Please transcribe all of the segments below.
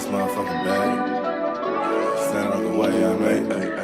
motherfucking bag. Stand out the way, I made.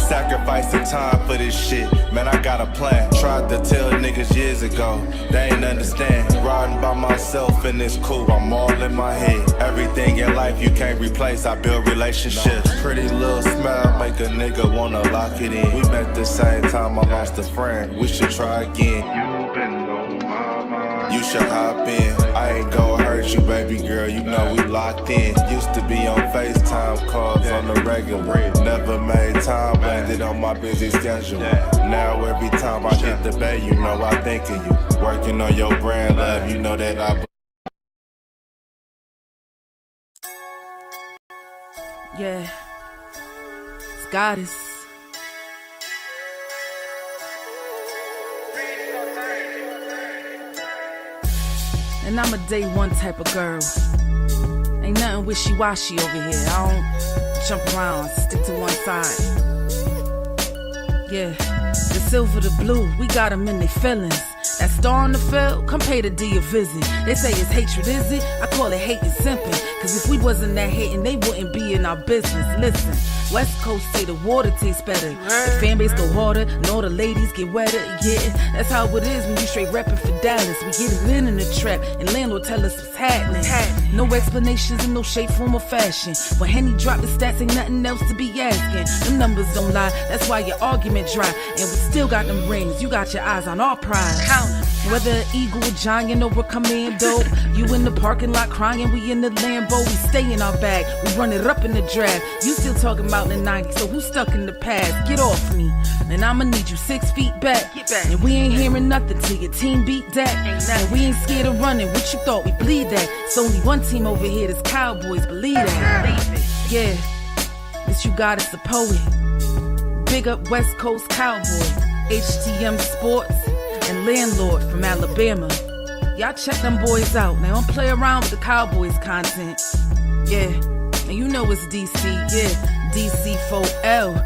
Sacrificing time for this shit, man, I got a plan. Tried to tell niggas years ago, they ain't understand. Riding by myself and it's cool, I'm all in my head. Everything in life you can't replace, I build relationships. Pretty little smile make a nigga wanna lock it in. We met the same time I lost a friend, we should try again. You been on my mind, you should hop in. I ain't gon' hurt you, baby girl, you know we locked in. Used to be on FaceTime calls on the regular. Never made time, landed on my busy schedule. Now every time I hit the bay, you know I think of you. Working on your brand, love, you know that I... Yeah, it's Goddess. And I'm a day one type of girl. Ain't nothing wishy-washy over here. I don't jump around, stick to one side. Yeah, the silver, the blue, we got them in their feelings. That star on the field, come pay the D a visit. They say it's hatred, is it? I call it hate and simping. Cause if we wasn't that hating, they wouldn't be in our business. Listen, West Coast say the water tastes better. The fan base go harder, and all the ladies get wetter. Yeah, that's how it is when you straight reppin' for Dallas. We get it in the trap, and landlord tell us what's happening. No explanations in no shape, form, or fashion. When Henny drop the stats, ain't nothing else to be asking. Them numbers don't lie, that's why your argument dry. And we still got them rings, you got your eyes on our prize. Whether an eagle, a giant, or a commando, you in the parking lot crying, we in the Lambo. We stay in our bag, we run it up in the draft. You still talking about the 90s, so who's stuck in the past? Get off me, and I'ma need you 6 feet back. And we ain't hearing nothing till your team beat that. And we ain't scared of running, what you thought we bleed that? It's only one team over here, that's Cowboys, believe that. Yeah, this you got is the poet. Big up West Coast Cowboy, HTM Sports, and Landlord from Alabama. Y'all check them boys out. They don't play around with the Cowboys content. Yeah, and you know it's DC. Yeah, DC4L.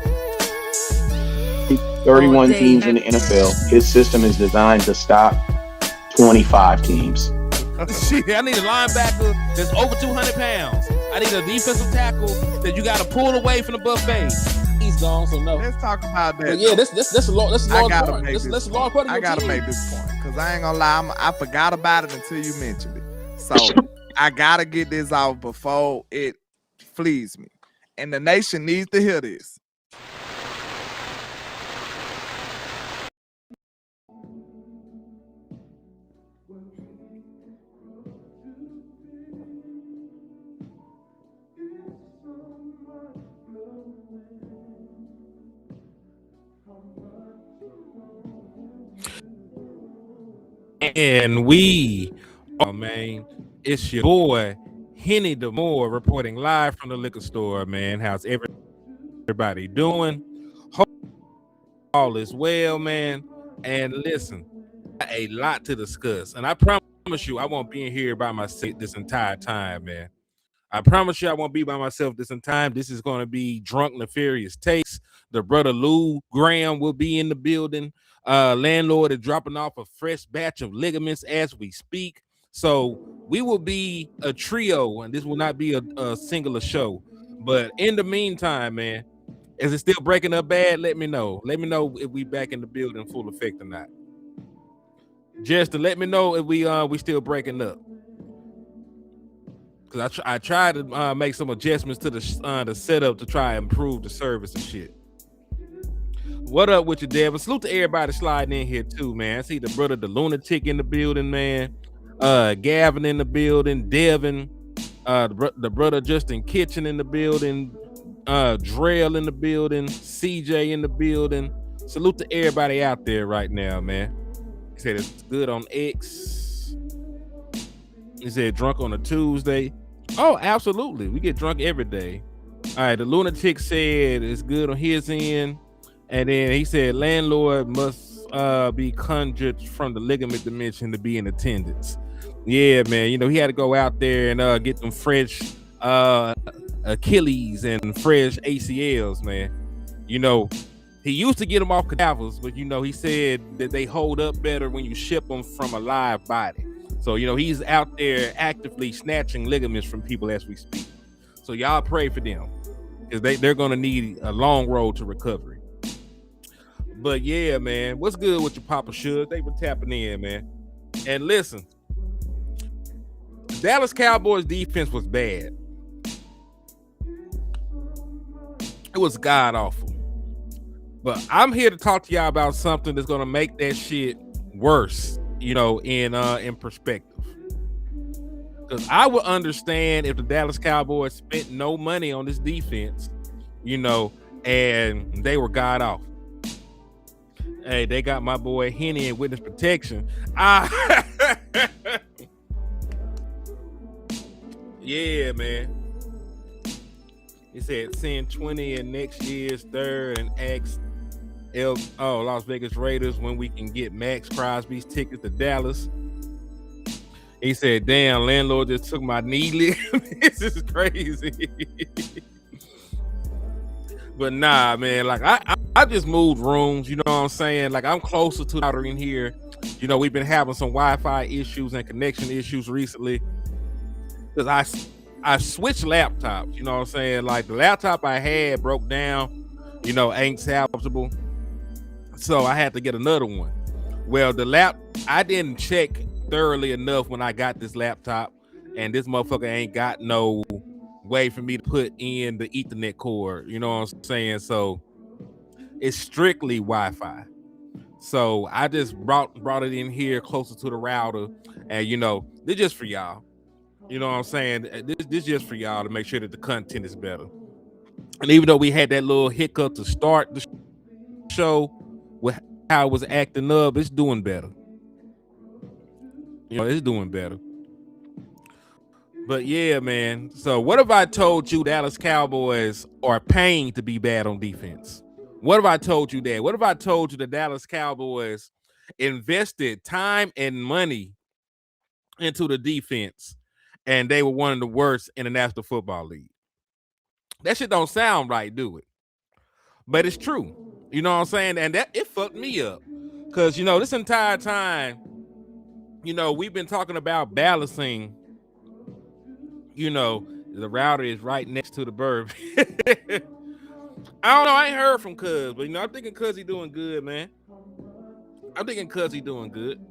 31 teams in the NFL. His system is designed to stop 25 teams. Shit, I need a linebacker that's over 200 pounds. I need a defensive tackle that you got to pull away from the buffet. He's gone, so no. Let's talk about that. But yeah, that's a large part. That's a large part of your I gotta team. make this point because I ain't gonna lie, I forgot about it until you mentioned it. So I gotta get this out before it flees me, and the nation needs to hear this. And man, it's your boy Henny DeMoore reporting live from the liquor store, man. How's everybody doing? Hope all is well, man. And listen, a lot to discuss. And I promise you, I won't be in here by myself this entire time, man. I promise you I won't be by myself this entire time. This is going to be Drunk Nefarious Takes. The brother Lou Graham will be in the building. Landlord is dropping off a fresh batch of ligaments as we speak. So we will be a trio, and this will not be a singular show. But in the meantime, man, is it still breaking up bad? Let me know. Let me know if we back in the building full effect or not. Just to let me know if we still breaking up. Because I tried to make some adjustments to the setup to try and improve the service and shit. What up with you, Devin? Salute to everybody sliding in here too, man. I see the brother, the lunatic in the building, man. Gavin in the building, Devin, the brother Justin Kitchen in the building, Drell in the building, CJ in the building. Salute to everybody out there right now, man. He said it's good on X. He said drunk on a Tuesday. Oh, absolutely. We get drunk every day. All right, the lunatic said it's good on his end. And then he said landlord must be conjured from the ligament dimension to be in attendance. Yeah, man. You know, he had to go out there and get them fresh Achilles and fresh ACLs, man. You know, he used to get them off cadavers, but, you know, he said that they hold up better when you ship them from a live body. So, he's out there actively snatching ligaments from people as we speak. So y'all pray for them, because they're going to need a long road to recovery. But yeah, man, what's good with your Papa Suge? They were tapping in, man. And listen, Dallas Cowboys defense was bad. It was god awful. But I'm here to talk to y'all about something that's gonna make that shit worse, in perspective. Because I would understand if the Dallas Cowboys spent no money on this defense, and they were god awful. Hey, they got my boy Henny in witness protection. Yeah, man. He said send 20 in next year's third and ask Las Vegas Raiders when we can get Max Crosby's tickets to Dallas. He said, damn, landlord just took my knee lift. This is crazy. But nah, man, like I just moved rooms, you know what I'm saying? Like I'm closer to the router in here. We've been having some Wi-Fi issues and connection issues recently. Because I switched laptops, you know what I'm saying? Like the laptop I had broke down, ain't salvageable. So I had to get another one. Well, I didn't check thoroughly enough when I got this laptop, and this motherfucker ain't got no way for me to put in the Ethernet cord, you know what I'm saying? So it's strictly Wi-Fi. So I just brought it in here closer to the router, and this just for y'all. You know what I'm saying? This just for y'all to make sure that the content is better. And even though we had that little hiccup to start the show with how it was acting up, it's doing better. It's doing better. But yeah, man. So what if I told you Dallas Cowboys are paying to be bad on defense? What if I told you that? What if I told you the Dallas Cowboys invested time and money into the defense, and they were one of the worst in the National Football League? That shit don't sound right, do it? But it's true. You know what I'm saying? And that it fucked me up. Because, this entire time, we've been talking about balancing, the router is right next to the burb. I don't know. I ain't heard from Cuz, but, I'm thinking Cuz he doing good, man. I'm thinking Cuz he doing good.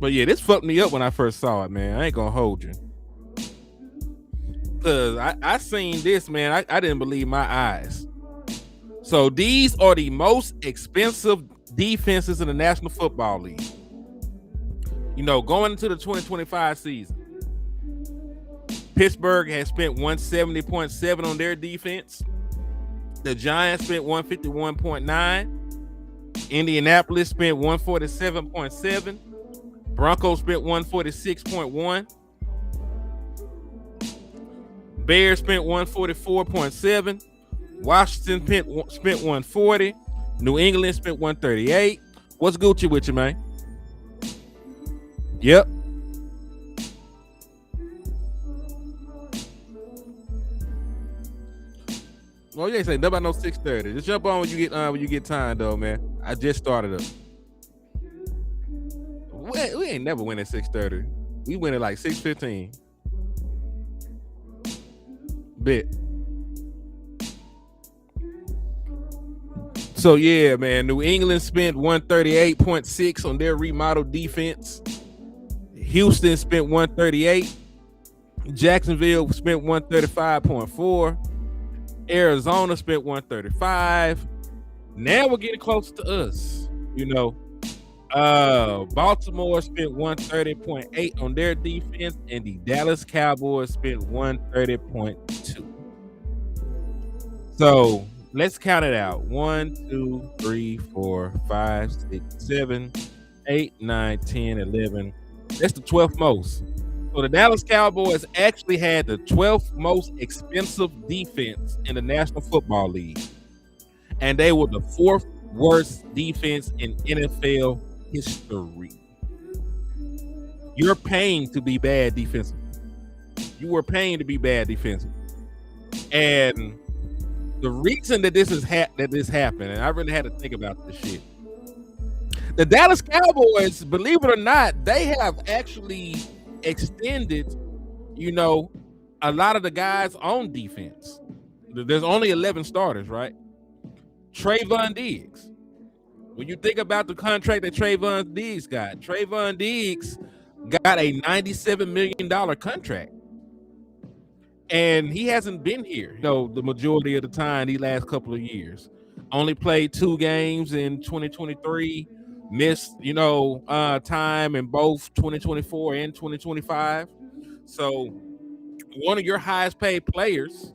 But yeah, this fucked me up when I first saw it, man. I ain't gonna hold you. Cause I seen this, man. I didn't believe my eyes. So these are the most expensive defenses in the National Football League. Going into the 2025 season. Pittsburgh has spent 170.7 on their defense. The Giants spent 151.9. Indianapolis spent 147.7. Broncos spent 146.1. Bears spent 144.7. Washington spent 140. New England spent 138. What's Gucci with you, man? Yep. Well, you ain't saying nothing about no 6:30. Just jump on when you get time, though, man. I just started up. We ain't never win at 6:30. We win at like 6:15. Bit. So yeah, man. New England spent 138.6 on their remodeled defense. Houston spent 138. Jacksonville spent 135.4. Arizona spent 135. Now we're getting closer to us, Baltimore spent 130.8 on their defense, and the Dallas Cowboys spent 130.2. So let's count it out. 1, 2, 3, 4, 5, 6, 7, 8, 9, 10, 11. That's the 12th most. So the Dallas Cowboys actually had the 12th most expensive defense in the National Football League. And they were the 4th worst defense in NFL history. You're paying to be bad defensively. You were paying to be bad defensively. And the reason that this happened, and I really had to think about this shit. The Dallas Cowboys, believe it or not, they have actually extended, a lot of the guys on defense. There's only 11 starters, right? Trayvon Diggs. When you think about the contract that Trayvon Diggs got a $97 million contract. And he hasn't been here, the majority of the time these last couple of years. Only played 2 games in 2023, missed, time in both 2024 and 2025. So one of your highest paid players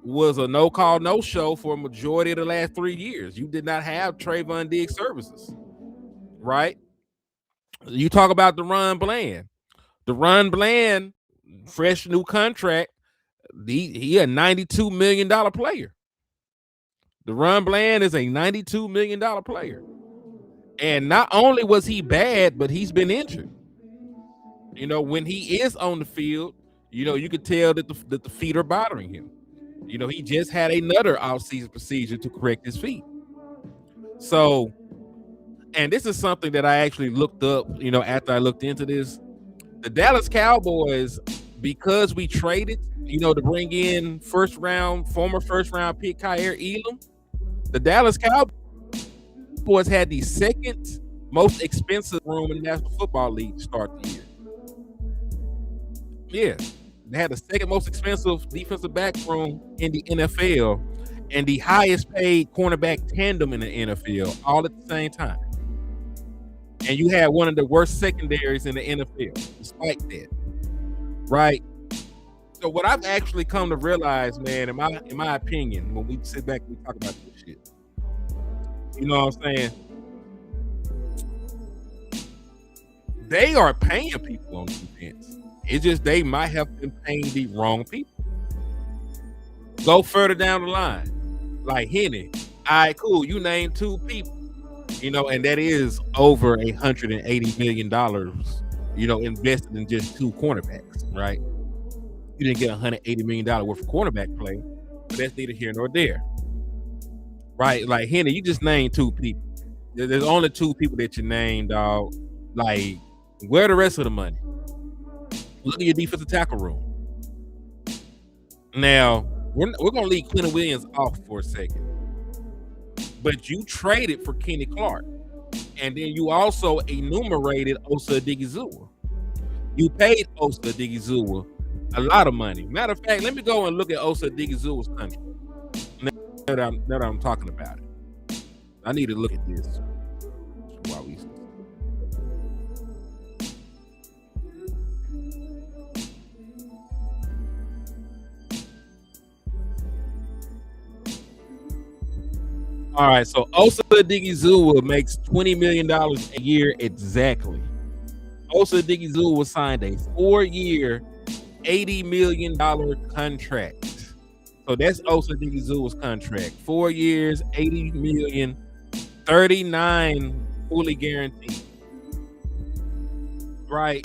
was a no-call, no-show for a majority of the last 3 years. You did not have Trayvon Diggs services, right? You talk about DeRon Bland. DeRon Bland, fresh new contract. He a $92 million player. DeRon Bland is a $92 million player. And not only was he bad, but he's been injured. When he is on the field, you could tell that the feet are bothering him. He just had another offseason procedure to correct his feet. So, and this is something that I actually looked up, after I looked into this. The Dallas Cowboys, because we traded, to bring in former first round pick Kyer Elam, the Dallas Cowboys had the second most expensive room in the National Football League to start the year. Yeah, they had the second most expensive defensive back room in the NFL and the highest paid cornerback tandem in the NFL all at the same time. And you had one of the worst secondaries in the NFL, despite that, right? So what I've actually come to realize, man, in my opinion, when we sit back and we talk about this shit, you know what I'm saying? They are paying people on defense. It's just they might have been paying the wrong people. Go further down the line, like Henny. All right, cool. You named 2 people, and that is over $180 million, invested in just 2 cornerbacks, right? You didn't get $180 million worth of cornerback play, but that's neither here nor there, right? Like Henny, you just named 2 people. There's only 2 people that you named, dog. Like, where the rest of the money? Look at your defensive tackle room. Now, we're going to leave Quentin Williams off for a second. But you traded for Kenny Clark. And then you also enumerated Osa Odighizuwa. You paid Osa Odighizuwa a lot of money. Matter of fact, let me go and look at Osa Odighizuwa's contract. Now that I'm talking about it. I need to look at this while we... All right, so Osa Odighizuwa makes $20 million a year exactly. Osa Odighizuwa signed a 4-year, $80 million contract. So that's Osa Odighizuwa's contract. 4 years, $80 million, 39 fully guaranteed. Right.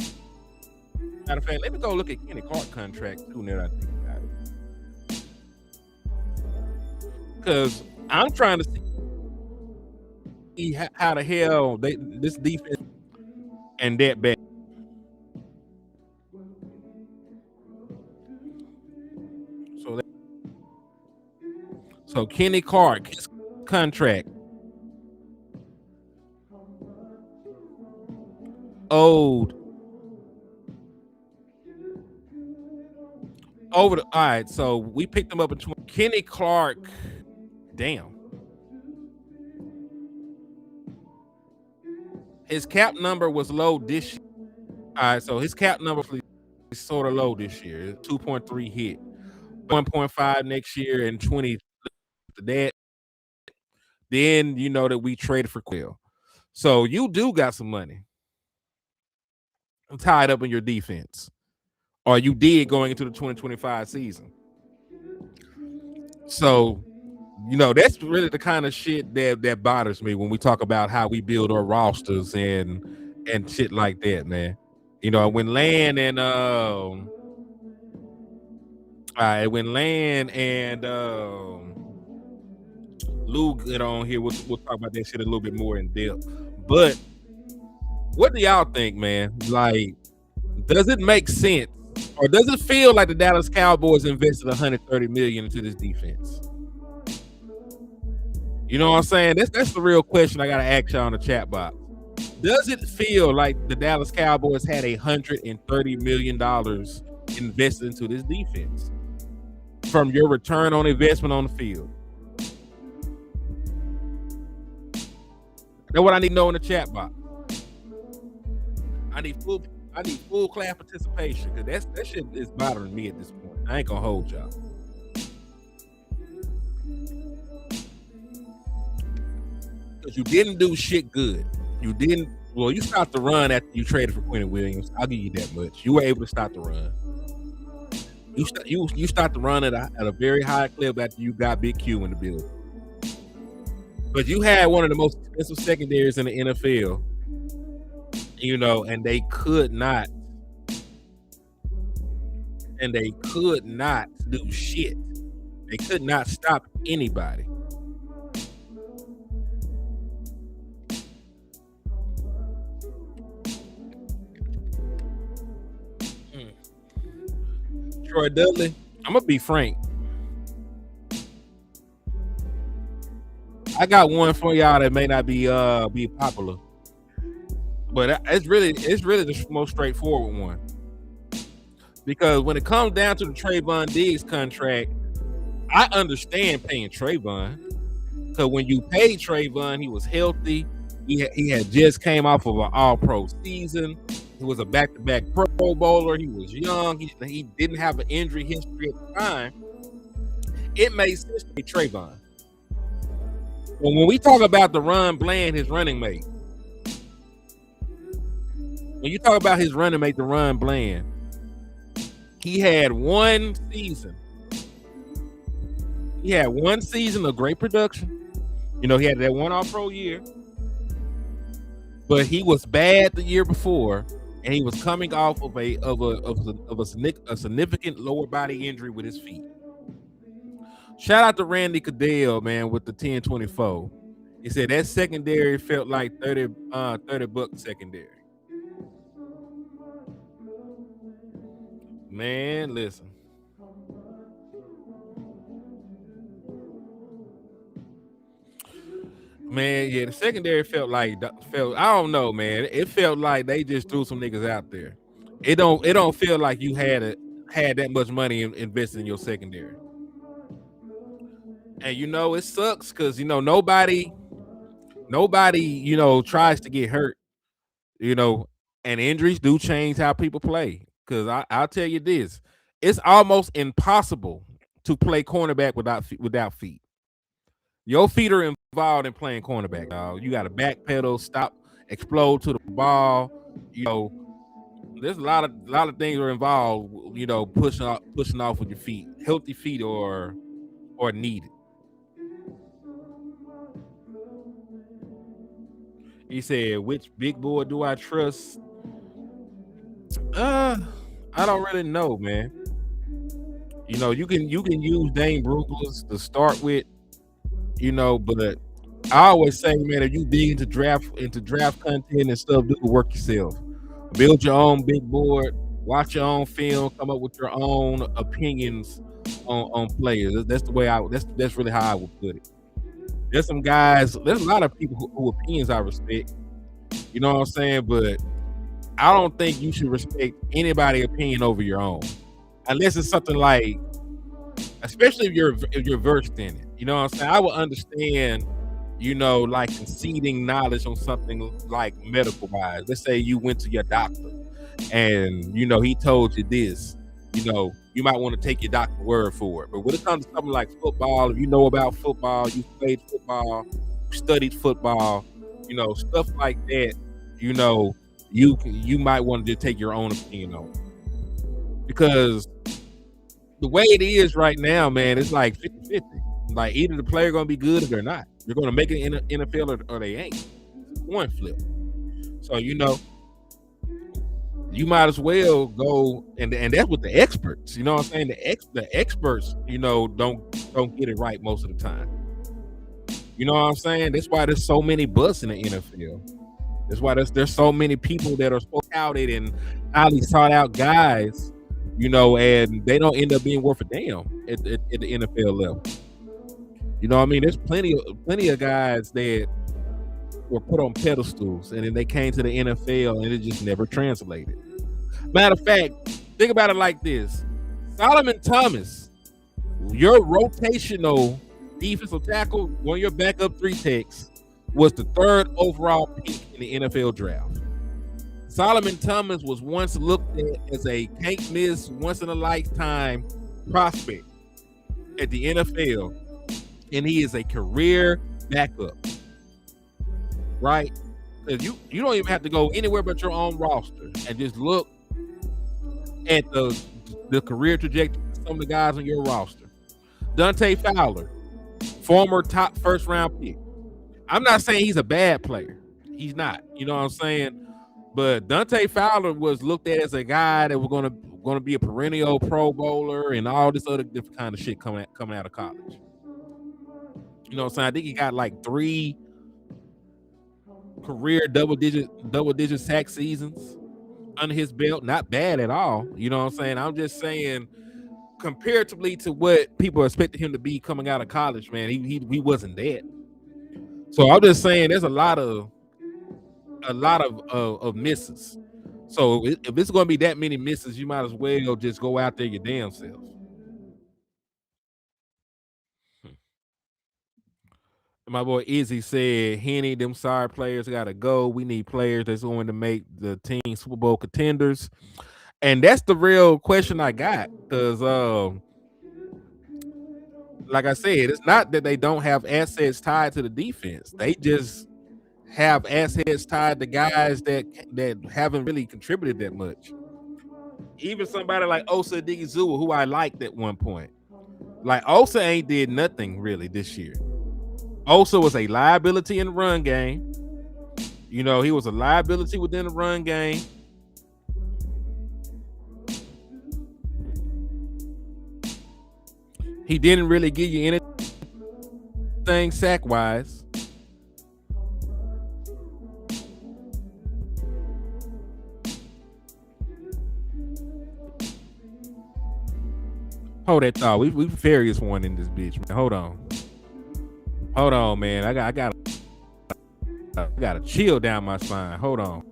Matter of fact, let me go look at Kenny Clark's contract too. Now that I think about it, because I'm trying to see how the hell this defense and that bad. So Kenny Clark, his contract owed over the. All right, so we picked him up in Kenny Clark. Damn. His cap number was low this year. All right, so his cap number is sort of low this year. 2.3 hit, 1.5 next year, and 20 to that. Then you know that we traded for Quill. So you do got some money tied up in your defense, or you did going into the 2025 season. So, you know, that's really the kind of shit that bothers me when we talk about how we build our rosters and shit like that, man. You know, when Land and Lou get on here. We'll talk about that shit a little bit more in depth. But what do y'all think, man? Like, does it make sense, or does it feel like the Dallas Cowboys invested $130 million into this defense? You know what I'm saying? That's the real question I gotta ask y'all in the chat box. Does it feel like the Dallas Cowboys had $130 million invested into this defense from your return on investment on the field? That's what I need to know in the chat box. I need full class participation, because that shit is bothering me at this point. I ain't gonna hold y'all. Because you didn't do shit good. You stopped the run after you traded for Quentin Williams. I'll give you that much. You were able to stop the run. You stopped the run at a very high clip after you got Big Q in the building. But you had one of the most expensive secondaries in the NFL, you know, and they could not do shit. They could not stop anybody. Troy Dudley, I'm gonna be frank. I got one for y'all that may not be popular, but it's really the most straightforward one. Because when it comes down to the Trayvon Diggs contract, I understand paying Trayvon, because when you paid Trayvon, he was healthy. He had just came off of an All-Pro season. He was a back-to-back Pro Bowler. He was young. He didn't have an injury history at the time. It made sense to be Trayvon. But when we talk about the Ron Bland, his running mate, when you talk about his running mate, the Ron Bland, he had one season. He had one season of great production. You know, he had that one All-Pro year. But he was bad the year before, and he was coming off of a significant lower body injury with his feet. Shout out to Randy Cadell, man, with the 1024. He said that secondary felt like 30 buck secondary. Man, listen. Man, yeah, the secondary felt I don't know, man. It felt like they just threw some niggas out there. It don't feel like you had that much money invested in your secondary. And you know, it sucks because you know nobody, you know, tries to get hurt, you know, and injuries do change how people play. Because I'll tell you this, it's almost impossible to play cornerback without feet. Your feet are involved in playing cornerback, dog. You got to backpedal, stop, explode to the ball. You know, there's a lot of things are involved. You know, pushing off with your feet, healthy feet or needed. He said, "Which big boy do I trust?" I don't really know, man. You know, you can use Dane Brugler to start with. You know, but I always say, man, if you dig into draft content and stuff, do the work yourself. Build your own big board, watch your own film, come up with your own opinions on players. That's the way that's really how I would put it. There's some guys, there's a lot of people who opinions I respect. You know what I'm saying? But I don't think you should respect anybody's opinion over your own. Unless it's something like, especially if you're versed in it. You know what I'm saying? I would understand, you know, like conceding knowledge on something like medical wise. Let's say you went to your doctor and, you know, he told you this, you know, you might want to take your doctor's word for it. But when it comes to something like football, if you know about football, you played football, you studied football, you know, stuff like that, you know, you might want to just take your own opinion on it. Because the way it is right now, man, it's like 50-50. Like either the player going to be good or they're not. You're going to make it in the NFL or they ain't. One flip. So, you know, you might as well go, and that's with the experts. You know what I'm saying? The experts, you know, don't get it right most of the time. You know what I'm saying? That's why there's so many busts in the NFL. That's why there's so many people that are so touted and highly sought out guys, you know, and they don't end up being worth a damn at the NFL level. You know what I mean? There's plenty of guys that were put on pedestals and then they came to the NFL and it just never translated. Matter of fact, think about it like this. Solomon Thomas, your rotational defensive tackle, one of your backup 3 techs, was the 3rd overall pick in the NFL draft. Solomon Thomas was once looked at as a can't miss, once in a lifetime prospect at the NFL, and he is a career backup. Right? Because you don't even have to go anywhere but your own roster and just look at the career trajectory of some of the guys on your roster. Dante Fowler, former top 1st round pick. I'm not saying he's a bad player. He's not. You know what I'm saying? But Dante Fowler was looked at as a guy that was gonna be a perennial Pro Bowler and all this other different kind of shit coming out of college. You know what I'm saying? I think he got like 3 career double digit sack seasons under his belt. Not bad at all. You know what I'm saying? I'm just saying, comparatively to what people expected him to be coming out of college, man, he wasn't that. So I'm just saying there's a lot of misses. So if it's going to be that many misses, you might as well just go out there your damn self. My boy Izzy said, Henny, them sorry players got to go. We need players that's going to make the team Super Bowl contenders. And that's the real question I got. Because, like I said, it's not that they don't have assets tied to the defense. They just have assets tied to guys that haven't really contributed that much. Even somebody like Osa Odighizuwa, who I liked at one point. Like, Osa ain't did nothing really this year. Osa was a liability in the run game. You know, he was a liability within the run game. He didn't really give you anything sack-wise. Hold that thought. We Nefarious one in this bitch, man. Hold on, man. I got a chill down my spine. Hold on.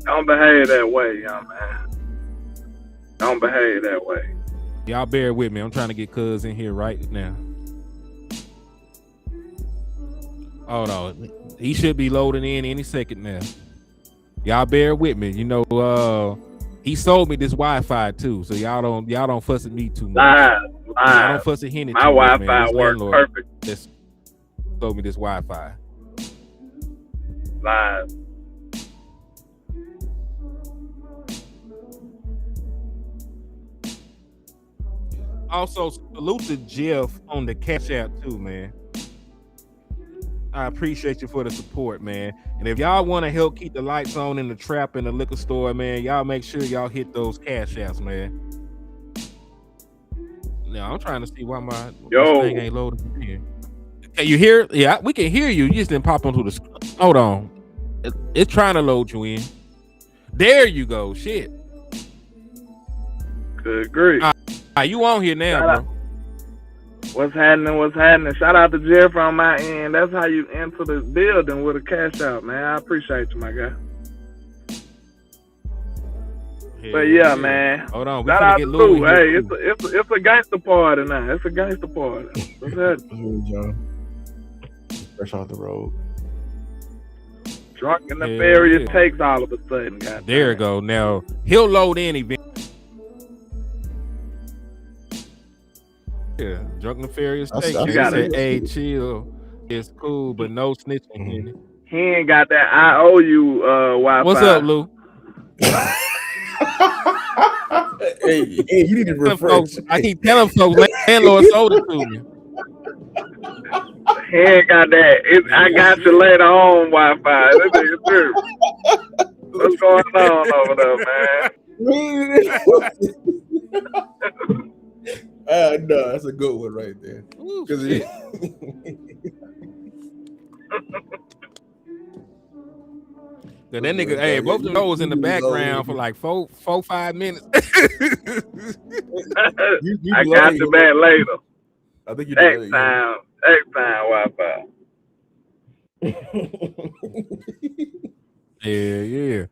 Don't behave that way, young man. Don't behave that way. Y'all bear with me. I'm trying to get Cuz in here right now. Hold on. He should be loading in any second now. Y'all bear with me. You know, he sold me this Wi-Fi too, so y'all don't fuss at me too much. Live. Y'all don't fuss at Henny. My Wi-Fi works perfect. Just sold me this Wi-Fi. Live. Also, salute to Jeff on the Cash App too, man. I appreciate you for the support, man. And if y'all want to help keep the lights on in the trap in the liquor store, man, y'all make sure y'all hit those Cash Apps, man. Now, I'm trying to see why my thing ain't loaded in here. Can you hear? Yeah, we can hear you. You just didn't pop onto the screen. Hold on. It's trying to load you in. There you go. Shit. Good grief. You on here now, bro. What's happening? Shout out to Jeff on my end. That's how you enter the building with a cash out, man. I appreciate you, my guy. But yeah, man. Hold on. Shout out to Lou. Hey, it's a gangster party now. It's a gangster party. What's that? Fresh off the road. Drunk and Nefarious Takes all of a sudden. There you go. Now, he'll load in eventually. Yeah, Drunk Nefarious Takes. You got it. Hey, chill. It's cool, but no snitching. He ain't got that IOU Wi-Fi. What's up, Lou? hey, you need to refresh. I keep telling folks, landlord sold it to me. He ain't got that. I got you later on Wi-Fi. What's going on over there, man? No, that's a good one right there. Ooh, Because shit. That nigga, hey, both of those in the background for like 4-5 minutes. I got you back later. I think you Next time, Wi-Fi. Yeah.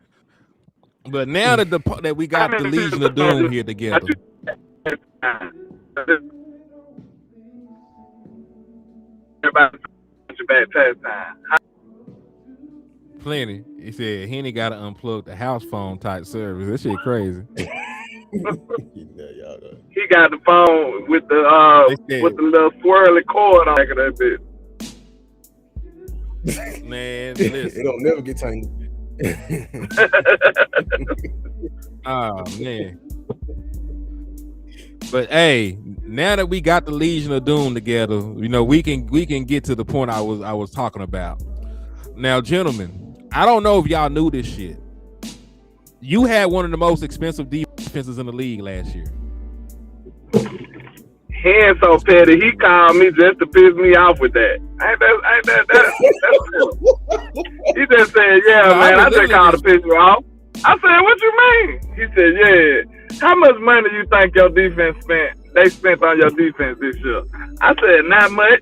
But now that we got the Legion of Doom here together. Everybody your back test time. Plenty. He said Henny got to unplug the house phone type service. That shit crazy. He got the phone with the little swirly cord on of that bitch. Man, listen. It don't never get tangled. Oh man. But hey, now that we got the Legion of Doom together, you know, we can get to the point I was talking about. Now, gentlemen, I don't know if y'all knew this shit. You had one of the most expensive defenses in the league last year. He ain't so petty. He called me just to piss me off with that. Ain't that he just said, yeah, no, man, I just called to piss you off. I said, what you mean? He said, yeah. How much money you think your defense spent on your defense this year? I said, not much.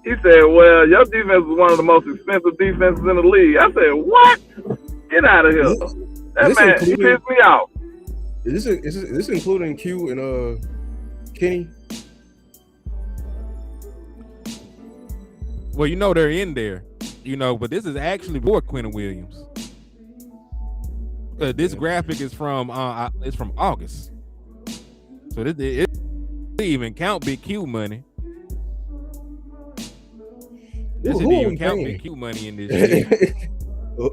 He said, well, your defense is one of the most expensive defenses in the league. I said, what? Get out of here. That man, he pissed me off. Is this including Q and Kenny? Well, you know they're in there, you know, but this is actually for Quentin Williams. This graphic is from August, so it didn't even count Big Q money. This didn't even count Big Q money in this shit.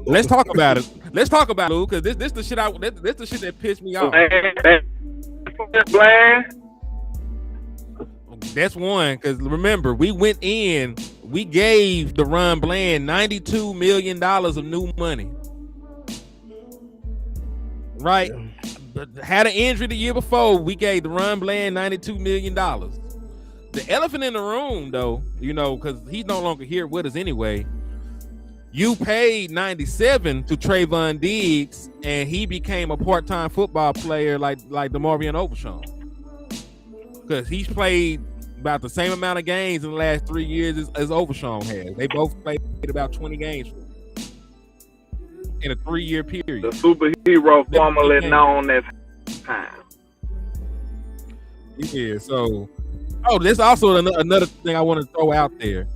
Let's talk about it. Let's talk about it, Lou, because this the shit this the shit that pissed me off. That's one, because remember, we went in, we gave DaRon Bland $92 million of new money. Right? But had an injury the year before, we gave DaRon Bland $92 million. The elephant in the room, though, you know, because he's no longer here with us anyway. You paid 97 to Trayvon Diggs, and he became a part-time football player like DeMarvion Overshown. Because he's played about the same amount of games in the last 3 years as Overshown has. They both played about 20 games in a 3-year period. The superhero formerly known as time. Yeah, so there's also another thing I want to throw out there.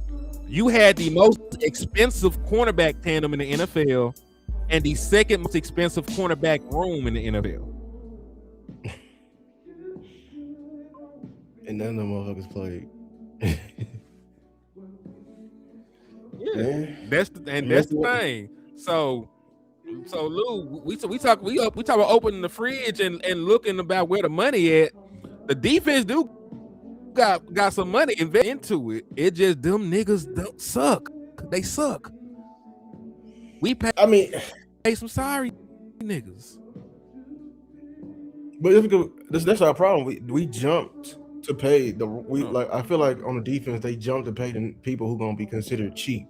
You had the most expensive cornerback tandem in the NFL and the second most expensive cornerback room in the NFL. And none of them motherfuckers played. Yeah, that's the thing. So Lou, we talk about opening the fridge and looking about where the money at. The defense do got some money invested into it. It just them niggas don't suck. They suck. We pay some sorry niggas. But that's our problem. We jumped to pay I feel like on the defense they jumped to pay the people who gonna be considered cheap.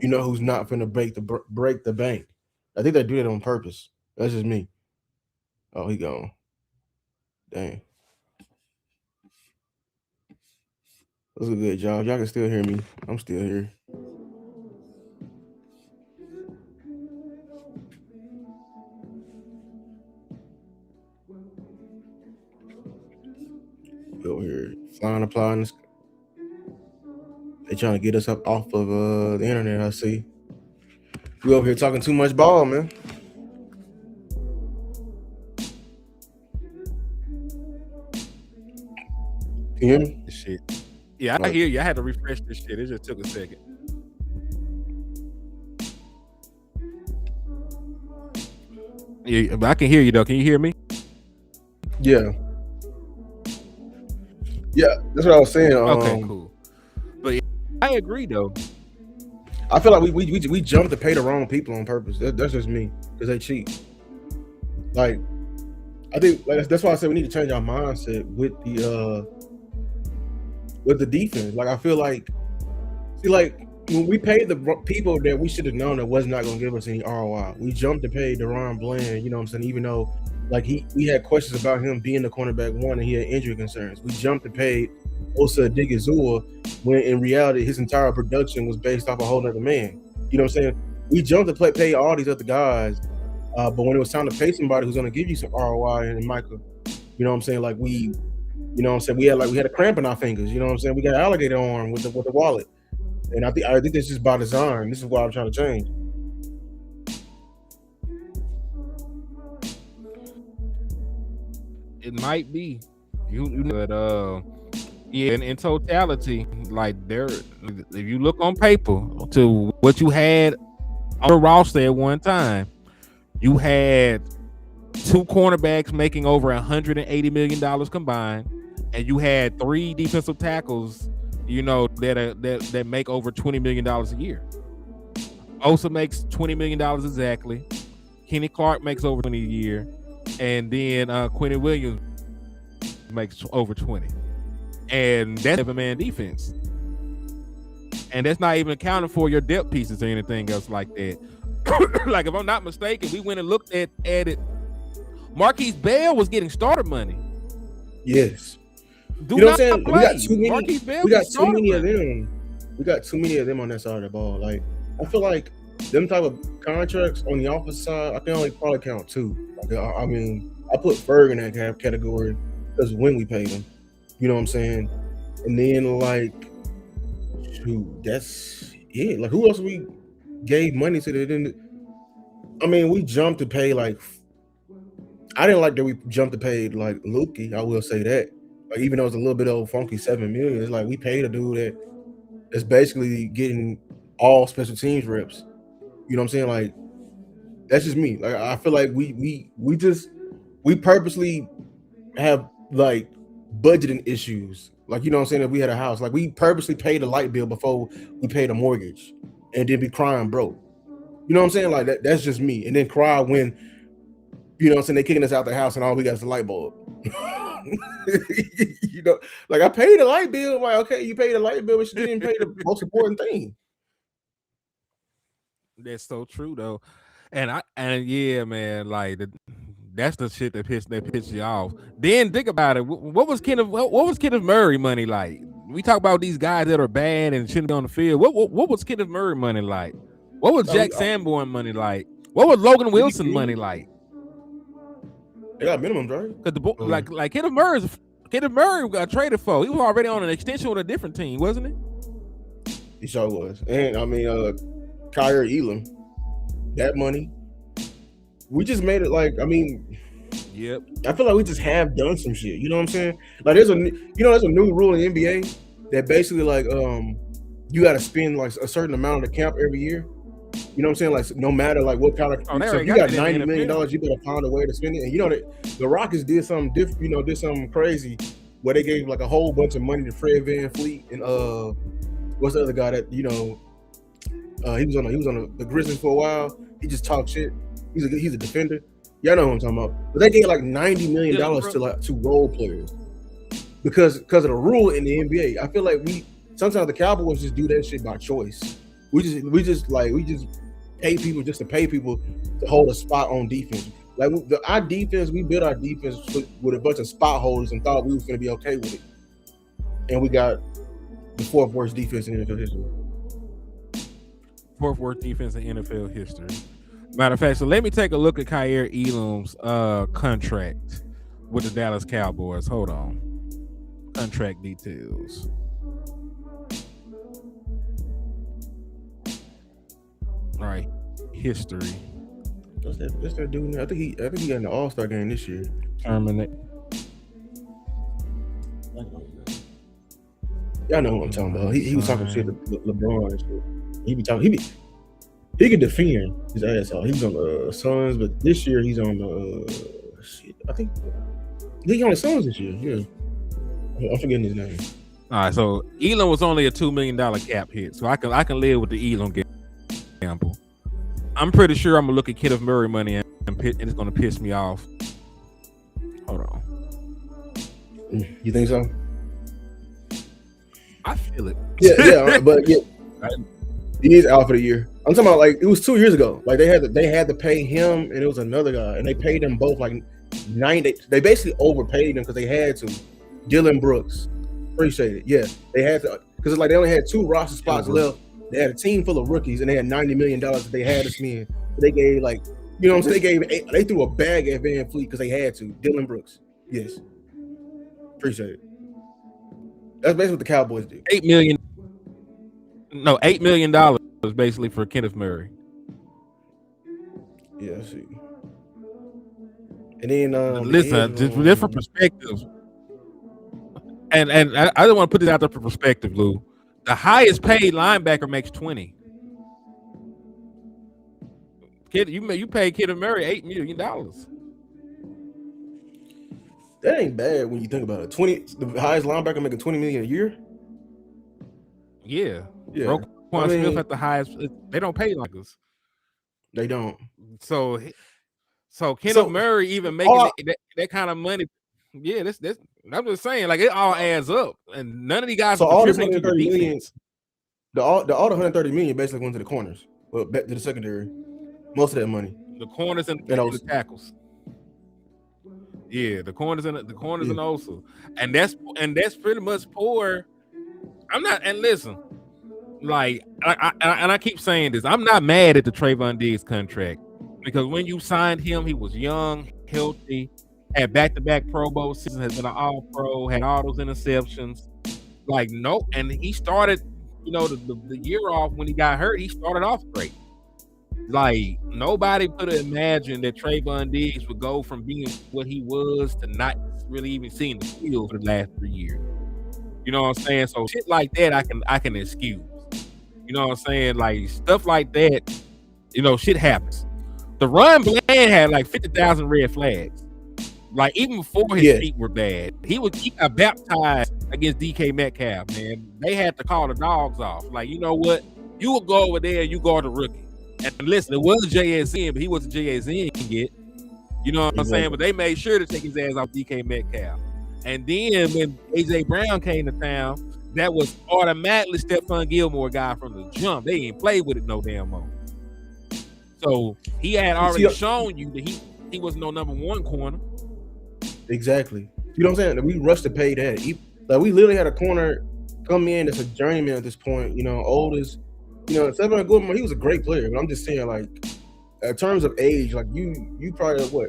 You know, who's not finna break the bank. I think they do it on purpose. That's just me. Oh, he gone. Dang. That was a good job. Y'all can still hear me. I'm still here. Over here flying applauding. They trying to get us up off of the internet. I see. We over here talking too much ball, man. Can you hear me? Shit. Yeah, I hear you. I had to refresh this shit. It just took a second. Yeah, but I can hear you though. Can you hear me? Yeah. Yeah, that's what I was saying. Okay, cool. But yeah, I agree though. I feel like we jumped to pay the wrong people on purpose. That's just me, because they cheap. Like I think like, that's why I said we need to change our mindset with the defense. Like I feel like, see, like when we paid the people that we should have known that was not going to give us any ROI, we jumped to pay Deron Bland. You know what I'm saying? Even though like we had questions about him being the cornerback one and he had injury concerns, we jumped to pay Osa Odigizua when in reality his entire production was based off a whole other man. You know what I'm saying? We jumped to pay all these other guys, but when it was time to pay somebody who's going to give you some ROI and Michael, you know what I'm saying? Like we know what I'm saying? We had a cramp in our fingers. You know what I'm saying? We got an alligator arm with the wallet. And I think this is by design. This is what I'm trying to change. It might be, but yeah. And in totality, like if you look on paper to what you had on the roster at one time, you had 2 cornerbacks making over $180 million combined, and you had 3 defensive tackles, you know, that make over $20 million a year. Osa makes $20 million exactly. Kenny Clark makes over 20 a year, and then Quentin Williams makes over 20. And that's a 7-man defense. And that's not even accounting for your depth pieces or anything else like that. Like, if I'm not mistaken, we went and looked at it. Marquise Bell was getting starter money. Yes. Do you know not what I'm saying? play. We got too many. Marquise Bell We got too many money. of them. We got too many of them on that side of the ball. Like, I feel like them type of contracts on the opposite side, I can only probably count 2. Like, I mean, I put Ferg in that category because when we paid him. You know what I'm saying? And then, like, shoot, that's it. Like, who else we gave money to that didn't? I mean, we jumped to pay, like, I didn't like that we jumped to pay, like, Lukey. I will say that. Like, even though it's a little bit of funky $7 million, it's like we paid a dude that's basically getting all special teams reps. You know what I'm saying? Like, that's just me. Like, I feel like we purposely have, like, budgeting issues. Like, you know what I'm saying? If we had a house, like, we purposely paid a light bill before we paid a mortgage and then be crying broke. You know what I'm saying? Like, that's just me. And then cry when, you know what I'm saying, they kicking us out the house and all we got is a light bulb. You know, like, I paid a light bill. I'm like, okay, you paid a light bill, but you didn't pay the most important thing. That's so true though. And yeah, man, like that's the shit that pissed you off. Then think about it. What was Kenneth Murray money like? We talk about these guys that are bad and shouldn't be on the field. What was Kenneth Murray money like? What was Jack Sanborn money like? What was Logan Wilson money like? They got minimums, right? Because like Kenneth Murray got traded for. He was already on an extension with a different team, wasn't he? He sure was. And I mean, Kyrie Elam, that money. We just made it like, I mean, yep. I feel like we just have done some shit. You know what I'm saying? Like, there's a new rule in the NBA that basically like you got to spend like a certain amount of the cap every year. You know what I'm saying? Like, no matter like what kind of, so if you got $90 million, you better find a way to spend it. And you know that the Rockets did something different. You know, did something crazy where they gave like a whole bunch of money to Fred VanVleet and what's the other guy that, you know, he was on the Grizzlies for a while. He just talked shit. He's a defender. Y'all know what I'm talking about. But they gave like $90 million to role players because of the rule in the NBA. I feel like sometimes the Cowboys just do that shit by choice. We just pay people just to pay people to hold a spot on defense. Like our defense, we built our defense with a bunch of spot holders and thought we was gonna be okay with it, and we got the 4th worst defense in NFL history. 4th worst defense in NFL history. Matter of fact, so let me take a look at Kyrie Elam's contract with the Dallas Cowboys. Hold on. Contract details. All right, history. That's that dude. I think he got in the All-Star game this year. Terminate. Y'all know what I'm talking about. He was talking shit to LeBron and shit. He be talking. He could defend his ass off. He was on the Suns, but this year he's on the shit. I think he's on the Suns this year. Yeah, I'm forgetting his name. All right, so Elam was only a $2 million cap hit, so I can live with the Elam gamble. I'm pretty sure I'm gonna look at Kenneth Murray money and it's gonna piss me off. Hold on. You think so? I feel it. Yeah, but yeah, he is out for the year. I'm talking about like it was 2 years ago. Like they had to pay him, and it was another guy, and they paid them both like 90. They basically overpaid them because they had to. Dylan Brooks, appreciate it. Yeah, they had to because it's like they only had 2 roster spots left. They had a team full of rookies, and they had $90 million that they had to spend. They gave like, you know what I'm saying? They threw a bag at Van Fleet because they had to. Dylan Brooks, yes, appreciate it. That's basically what the Cowboys did. $8 million was basically for Kenneth Murray. Yeah, I see. And then listen, just for perspective, and I don't want to put this out there for perspective, Lou. The highest paid linebacker makes 20. Kid, you paid Kenneth Murray $8 million. That ain't bad when you think about it. The highest linebacker making $20 million a year. Yeah. Roquan Smith at the highest. They don't pay like us. They don't. So Kenneth Murray even making that kind of money. Yeah, that's I'm just saying, like it all adds up, and none of these guys are contributing to the defense. All the 130 million basically went to the corners, but back to the secondary. Most of that money. The corners and the tackles. Yeah, the corners and also, and that's pretty much poor. I'm not, and listen, like I keep saying this. I'm not mad at the Trayvon Diggs contract because when you signed him, he was young, healthy, had back-to-back Pro Bowl seasons, has been an All-Pro, had all those interceptions. Like no, and he started, the year off when he got hurt. He started off great. Like nobody could have imagined that Trayvon Diggs would go from being what he was to not really even seeing the field for the last 3 years. You know what I'm saying? So shit like that I can excuse. You know what I'm saying? Like stuff like that, shit happens. The run Bland had like 50,000 red flags. Like even before his feet were bad, he got baptized against DK Metcalf, man. They had to call the dogs off. Like, you know what? You will go over there and you guard the rookie. And listen, it was JSN, but he wasn't JSN can get. You know what I'm saying? But they made sure to take his ass off DK Metcalf. And then when AJ Brown came to town, that was automatically Stephon Gilmore guy from the jump. They ain't played with it no damn more. So he had already shown you that he was no number one corner. Exactly. You know what I'm saying? We rushed to pay that. Like we literally had a corner come in that's a journeyman at this point. Oldest. Stephon Gilmore, he was a great player, but I'm just saying, like, in terms of age, like you probably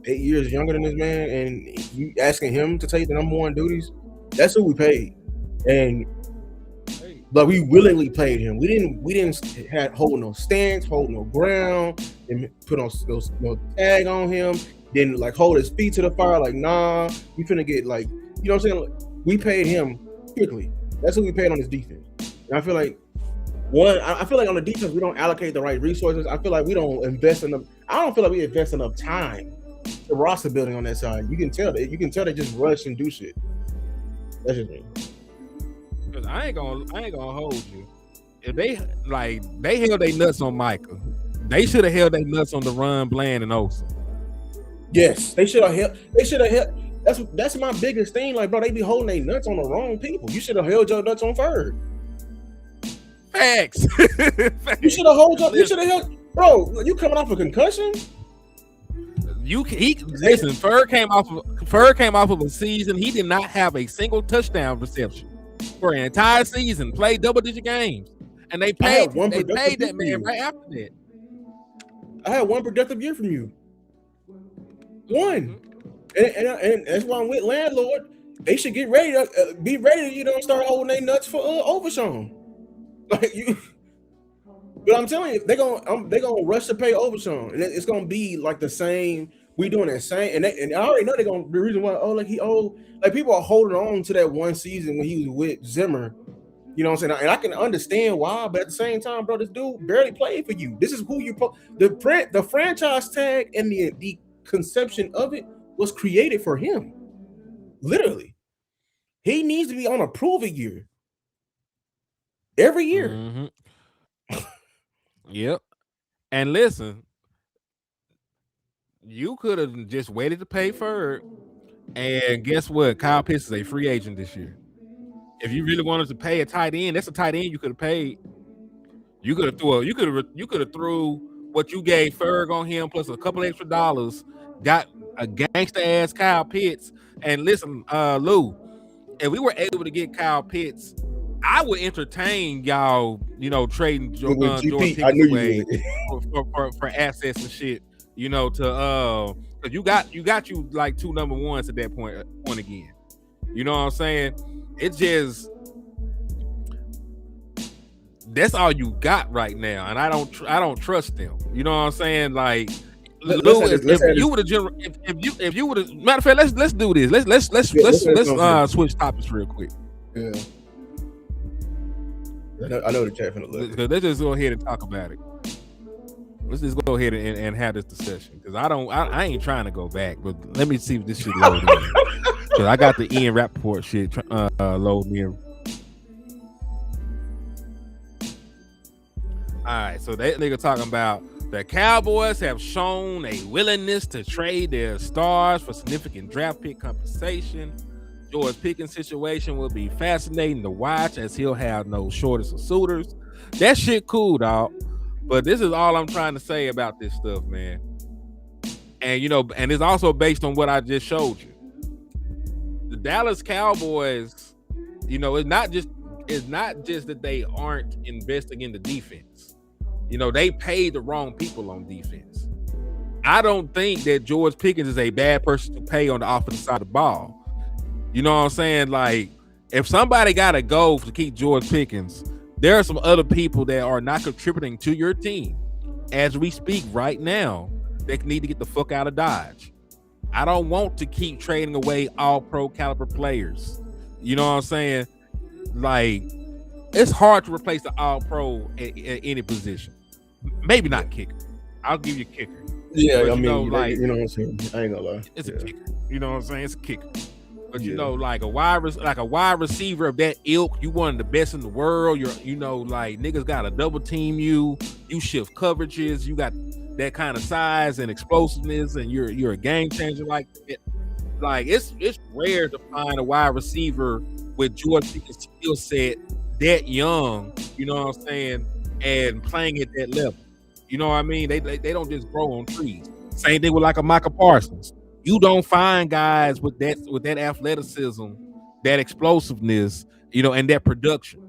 8 years younger than this man, and you asking him to take the number one duties. That's who we paid, but we willingly paid him. We didn't hold no stance, hold no ground, and put no tag on him. Didn't like hold his feet to the fire. Like, nah, we finna get like, you know what I'm saying? Like, we paid him quickly. That's who we paid on his defense, and I feel like. I feel like on the defense we don't allocate the right resources. I feel like we don't invest enough. I don't feel like we invest enough time to roster building on that side. You can tell they just rush and do shit. That's just me. Cause I ain't gonna hold you. If they held their nuts on Micah, they should have held their nuts on the run Bland and Olsen. Yes, they should have held. That's my biggest thing. Like, bro, they be holding their nuts on the wrong people. You should have held your nuts on Ferg. Facts. You should have held, bro. You coming off a concussion? Listen. Ferg came off of a season. He did not have a single touchdown reception for an entire season. Played double-digit games, and they paid that man right after that. I had one productive year from you. One, and that's why I'm with landlord. They should get ready to be ready to start holding their nuts for Overshown. Like you, but I'm telling you, they're gonna rush to pay Overshown, and it's gonna be like the same. We doing that same, and I already know they're gonna. The reason why, like people are holding on to that one season when he was with Zimmer. You know what I'm saying? And I can understand why, but at the same time, bro, this dude barely played for you. This is who you the franchise tag and the conception of it was created for him. Literally, he needs to be on a prove-it year. Every year. Mm-hmm. Yep. And listen, you could have just waited to pay Ferg And guess what? Kyle Pitts is a free agent this year. If you really wanted to pay a tight end, that's a tight end you could have paid. You could have threw what you gave Ferg on him plus a couple extra dollars, got a gangster ass Kyle Pitts. And listen, Lou, if we were able to get Kyle Pitts, I would entertain y'all, trading Jordan Pickens away for assets and shit, to because you got like 2 number ones at that point again. You know what I'm saying? It's just that's all you got right now, and I don't trust them. You know what I'm saying? Like, Lou, if you would have matter of fact, let's do this. Let's switch topics real quick. Yeah. I know the chat finna look. Let's just go ahead and talk about it. Let's just go ahead and have this discussion because I ain't trying to go back, but let me see if this shit loaded in. Because I got the Ian Rappaport shit loading in. All right, so that nigga talking about the Cowboys have shown a willingness to trade their stars for significant draft pick compensation. George Pickens' situation will be fascinating to watch as he'll have no shortage of suitors. That shit cool, dog. But this is all I'm trying to say about this stuff, man. And and it's also based on what I just showed you. The Dallas Cowboys, it's not just that they aren't investing in the defense. They paid the wrong people on defense. I don't think that George Pickens is a bad person to pay on the offensive side of the ball. You know what I'm saying? Like, if somebody got to go to keep George Pickens, there are some other people that are not contributing to your team as we speak right now that need to get the fuck out of Dodge. I don't want to keep trading away all pro caliber players. You know what I'm saying? Like, it's hard to replace the all pro at any position. Maybe not kicker. I'll give you a kicker. Yeah, but, I mean, you know what I'm saying? I ain't gonna lie. It's a kicker. You know what I'm saying? It's a kicker. But like a wide receiver of that ilk, you one of the best in the world. Like niggas got to double team you. You shift coverages. You got that kind of size and explosiveness, and you're a game changer like that. Like it's rare to find a wide receiver with George Pickens' skill set that young. You know what I'm saying? And playing at that level. You know what I mean? They don't just grow on trees. Same thing with like a Micah Parsons. You don't find guys with that athleticism, that explosiveness, and that production.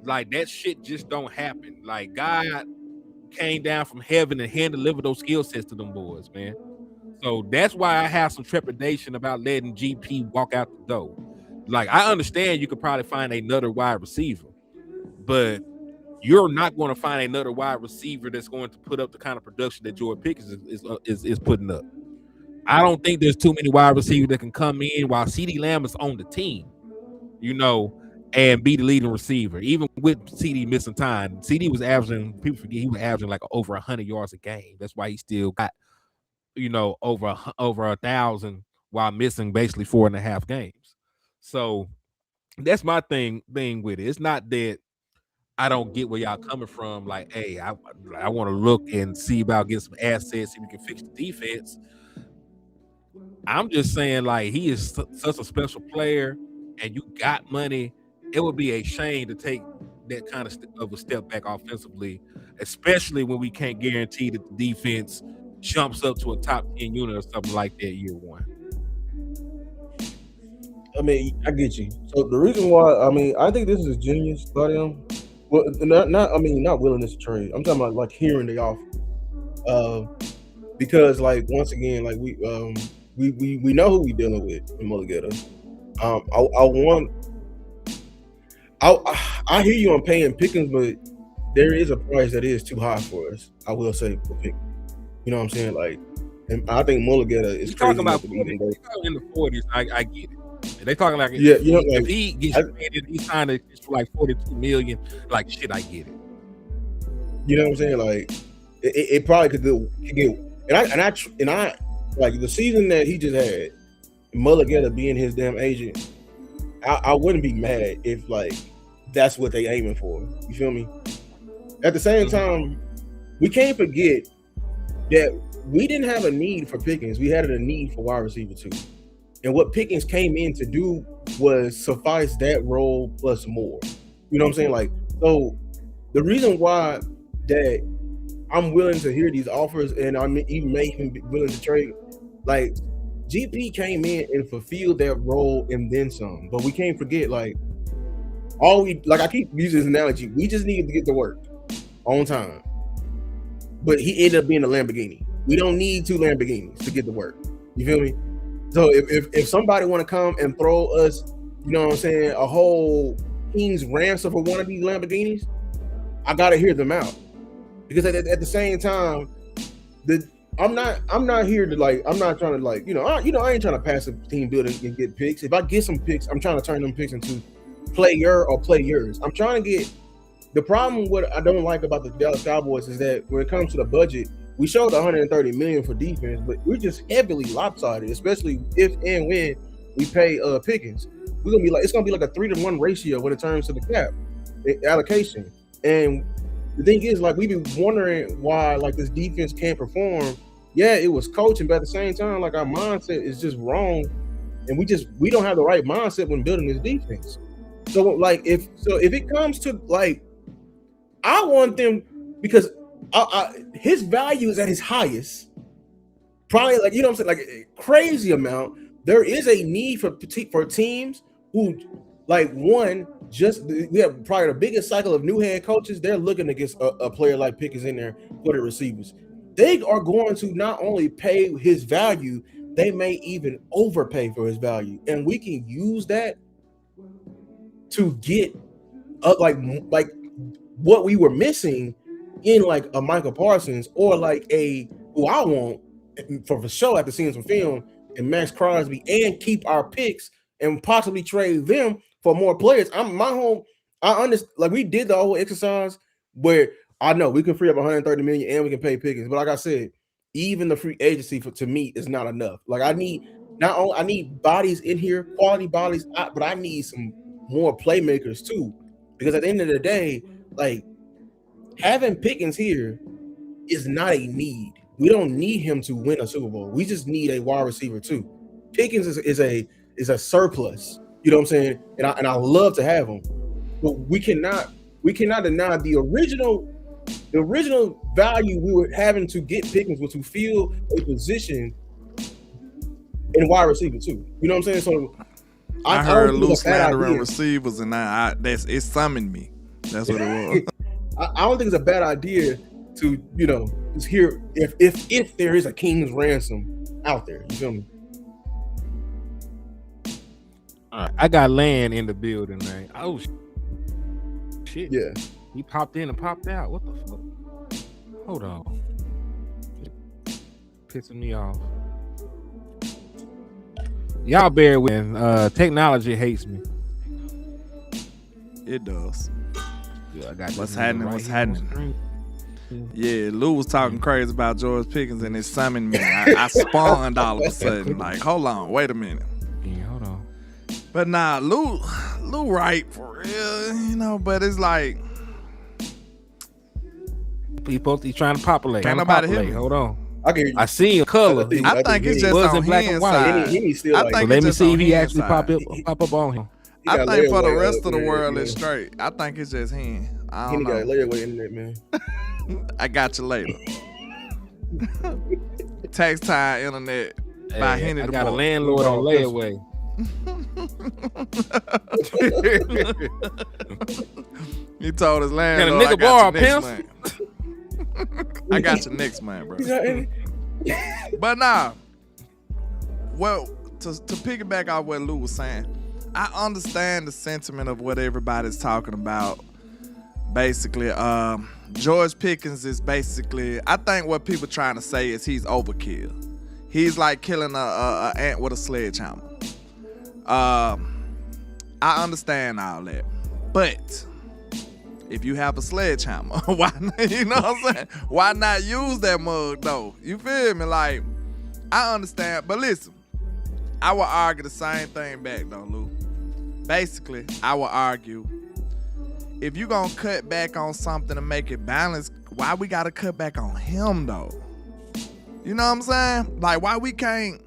Like that shit just don't happen. Like God came down from heaven and hand delivered those skill sets to them boys, man. So that's why I have some trepidation about letting GP walk out the door. Like I understand you could probably find another wide receiver, but you're not going to find another wide receiver that's going to put up the kind of production that George Pickens is putting up. I don't think there's too many wide receivers that can come in while CeeDee Lamb is on the team, and be the leading receiver. Even with CeeDee missing time, CeeDee was averaging, people forget, he was averaging like over 100 yards a game. That's why he still got, over 1,000 while missing basically 4.5 games. So that's my thing with it. It's not that I don't get where y'all coming from. Like, hey, I want to look and see about getting some assets, see if we can fix the defense. I'm just saying, like, he is such a special player, and you got money. It would be a shame to take that kind of a step back offensively, especially when we can't guarantee that the defense jumps up to a top 10 unit or something like that year one. I mean, I get you. So the reason why, I think this is genius by them. Well, not willingness to trade. I'm talking about like hearing the offer, because like once again, like we know who we dealing with in Mulligata. I hear you on paying Pickens, but there is a price that is too high for us. I will say for Pickens. You know what I'm saying? Like, and I think Mulligata is talking about 40, in the 40s. I get it. They talking like if he gets traded, he signed it for like $42 million. Like shit, I get it. You know what I'm saying? Like it probably could get. And I like the season that he just had, Mulligata being his damn agent. I wouldn't be mad if like that's what they aiming for. You feel me? At the same time, we can't forget that we didn't have a need for Pickens. We had a need for wide receiver too. And what Pickens came in to do was suffice that role plus more. You know what I'm saying? Like, so the reason why that I'm willing to hear these offers and I even may even be willing to trade, like GP came in and fulfilled that role and then some. But we can't forget, like, I keep using this analogy, we just needed to get to work on time. But he ended up being a Lamborghini. We don't need 2 Lamborghinis to get to work. You feel me? So if somebody want to come and throw us, you know what I'm saying, a whole king's ransom for one of these Lamborghinis, I gotta hear them out. Because at the same time, I'm not here to, like, I'm not trying to, like, I ain't trying to pass a team building and get picks. If I get some picks, I'm trying to turn them picks into player or players. I'm trying to get. The problem what I don't like about the Dallas Cowboys is that when it comes to the budget, we showed 130 million for defense, but we're just heavily lopsided, especially if and when we pay Pickens. It's gonna be like a 3-to-1 ratio when it turns to the cap allocation. And the thing is, like, we've been wondering why, like, this defense can't perform. Yeah, it was coaching, but at the same time, like, our mindset is just wrong, and we don't have the right mindset when building this defense. So, like, if it comes to, like, I want them, because his value is at his highest, probably, like, you know what I'm saying, like a crazy amount. There is a need for teams who, like, we have probably the biggest cycle of new head coaches. They're looking to get a player like Pickens in there for the receivers. They are going to not only pay his value, they may even overpay for his value, and we can use that to get like what we were missing in, like, a Michael Parsons, or like who I want for sure after seeing some film, and Max Crosby, and keep our picks and possibly trade them for more players. I understand, like, we did the whole exercise where I know we can free up 130 million and we can pay Pickens, but like I said, even the free agency to me is not enough. Like, I need bodies in here, quality bodies, but I need some more playmakers too, because at the end of the day, like, having Pickens here is not a need. We don't need him to win a Super Bowl. We just need a wide receiver too. Pickens is a surplus. You know what I'm saying? And I love to have him, but we cannot deny the original value we were having to get Pickens was to fill a position in wide receiver too. You know what I'm saying? So I heard loose slandering receivers, and it summoned me. That's what it was. I don't think it's a bad idea to, just hear if there is a king's ransom out there. You feel me? All right, I got land in the building, man. Oh shit! Yeah, he popped in and popped out. What the fuck? Hold on, pissing me off. Y'all bear with me. Technology hates me. It does. Yeah, I got what's happening? Yeah, Lou was talking crazy about George Pickens, and it summoned me. I spawned all of a sudden. Like, hold on, wait a minute. Yeah, hold on. But nah, Lou right for real, but it's like people trying to populate. Can't nobody hit me. Hold on. I see a color. I think it's just on black and white. Let me see if he actually pop up on him. I think for the rest of the world it's straight. I think it's just him. I don't know. Got layaway internet, man. I got you later. Tax time internet by Henny the I got a landlord on layaway. He told his landlord, got a nigga borrow pimps. I got you next month, bro. But nah, well, to piggyback off what Lou was saying, I understand the sentiment of what everybody's talking about. Basically, George Pickens is basically, I think what people trying to say is he's overkill. He's like killing a ant with a sledgehammer. I understand all that, but if you have a sledgehammer, why not, you know what I'm saying? Why not use that mug though? You feel me? Like, I understand, but listen, I will argue the same thing back though, Lou. Basically, I will argue, if you gonna cut back on something to make it balanced, why we gotta cut back on him though? You know what I'm saying? Like, why we can't?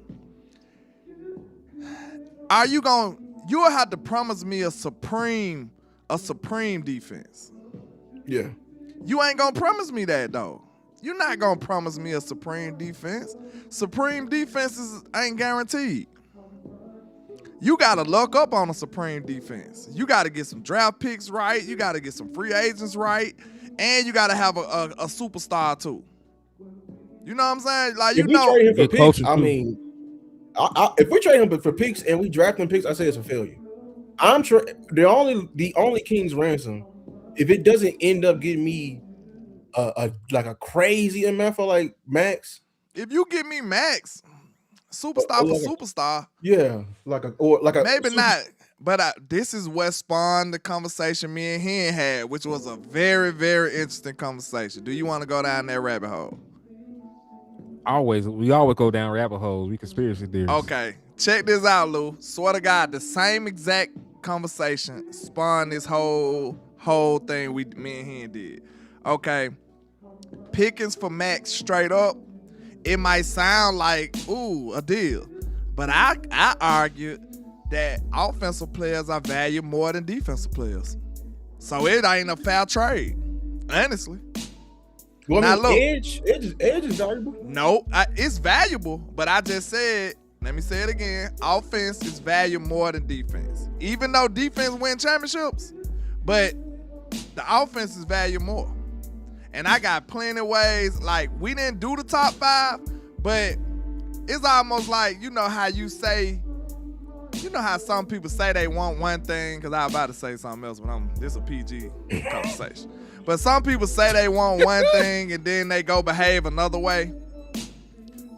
you'll have to promise me a supreme defense. Yeah. You ain't gonna promise me that though. You're not gonna promise me a supreme defense. Supreme defenses ain't guaranteed. You gotta luck up on a supreme defense. You gotta get some draft picks right. You gotta get some free agents right, and you gotta have a superstar too. You know what I'm saying? Like If we trade him for Get picks, closer I to- mean, if we trade him for picks and we draft him picks, I say it's a failure. I'm sure the only King's ransom, if it doesn't end up getting me a crazy amount for like Max. If you give me Max, superstar for superstar, Yeah, maybe not. But this is what spawned the conversation me and Hen had, which was a very, very interesting conversation. Do you want to go down that rabbit hole? We always go down rabbit holes. We conspiracy theories. Okay, check this out, Lou. Swear to God, the same exact conversation spawned this whole thing me and Hen did. Okay, Pickens for Max straight up. It might sound like a deal, but I argued that offensive players are valued more than defensive players, so it ain't a fair trade, honestly. Well, Now, look. Edge is valuable. No, it's valuable, but I just said, let me say it again, offense is valued more than defense. Even though defense win championships, but the offense is valued more. And I got plenty of ways, like we didn't do the top 5, but it's almost like, you know how some people say they want one thing, because I was about to say something else, but this is a PG conversation. But some people say they want one thing and then they go behave another way.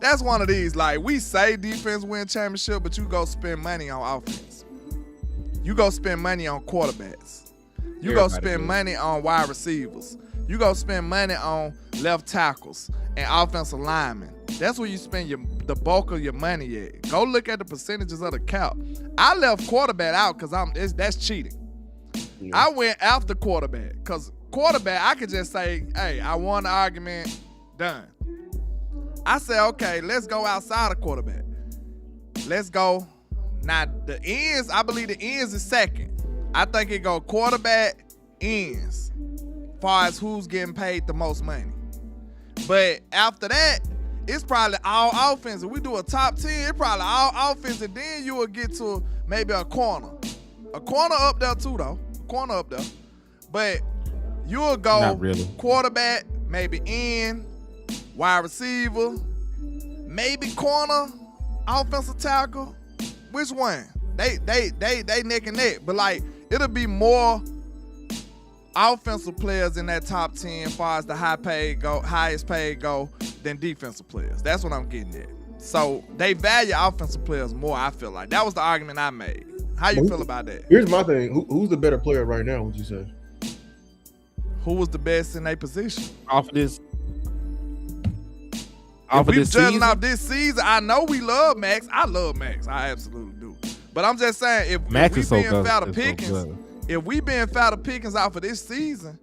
That's one of these, like we say defense win championship, but you go spend money on offense. You go spend money on quarterbacks. You go spend money on wide receivers. You go spend money on left tackles and offensive linemen. That's where you spend the bulk of your money at. Go look at the percentages of the cap. I left quarterback out because that's cheating. Yeah. I went after quarterback because quarterback, I could just say, hey, I won the argument, done. I said, okay, let's go outside of quarterback. Let's go. Now, the ends, I believe the ends is second. I think it go quarterback, ends, as far as who's getting paid the most money. But after that, it's probably all offense. If we do a top 10, it's probably all offense, and then you will get to maybe a corner. A corner up there too, though. A corner up there. But you'll go quarterback, maybe end, wide receiver, maybe corner, offensive tackle. Which one? They neck and neck. But like it'll be more offensive players in that top 10 as far as the highest paid go than defensive players. That's what I'm getting at. So they value offensive players more, I feel like. That was the argument I made. How you feel about that? Here's my thing. Who's the better player right now, would you say? Who was the best in their position? Off this judging off this season, I know we love Max. I love Max. I absolutely do. But I'm just saying, if we being foul to Pickens, if we being foul to Pickens out for this season,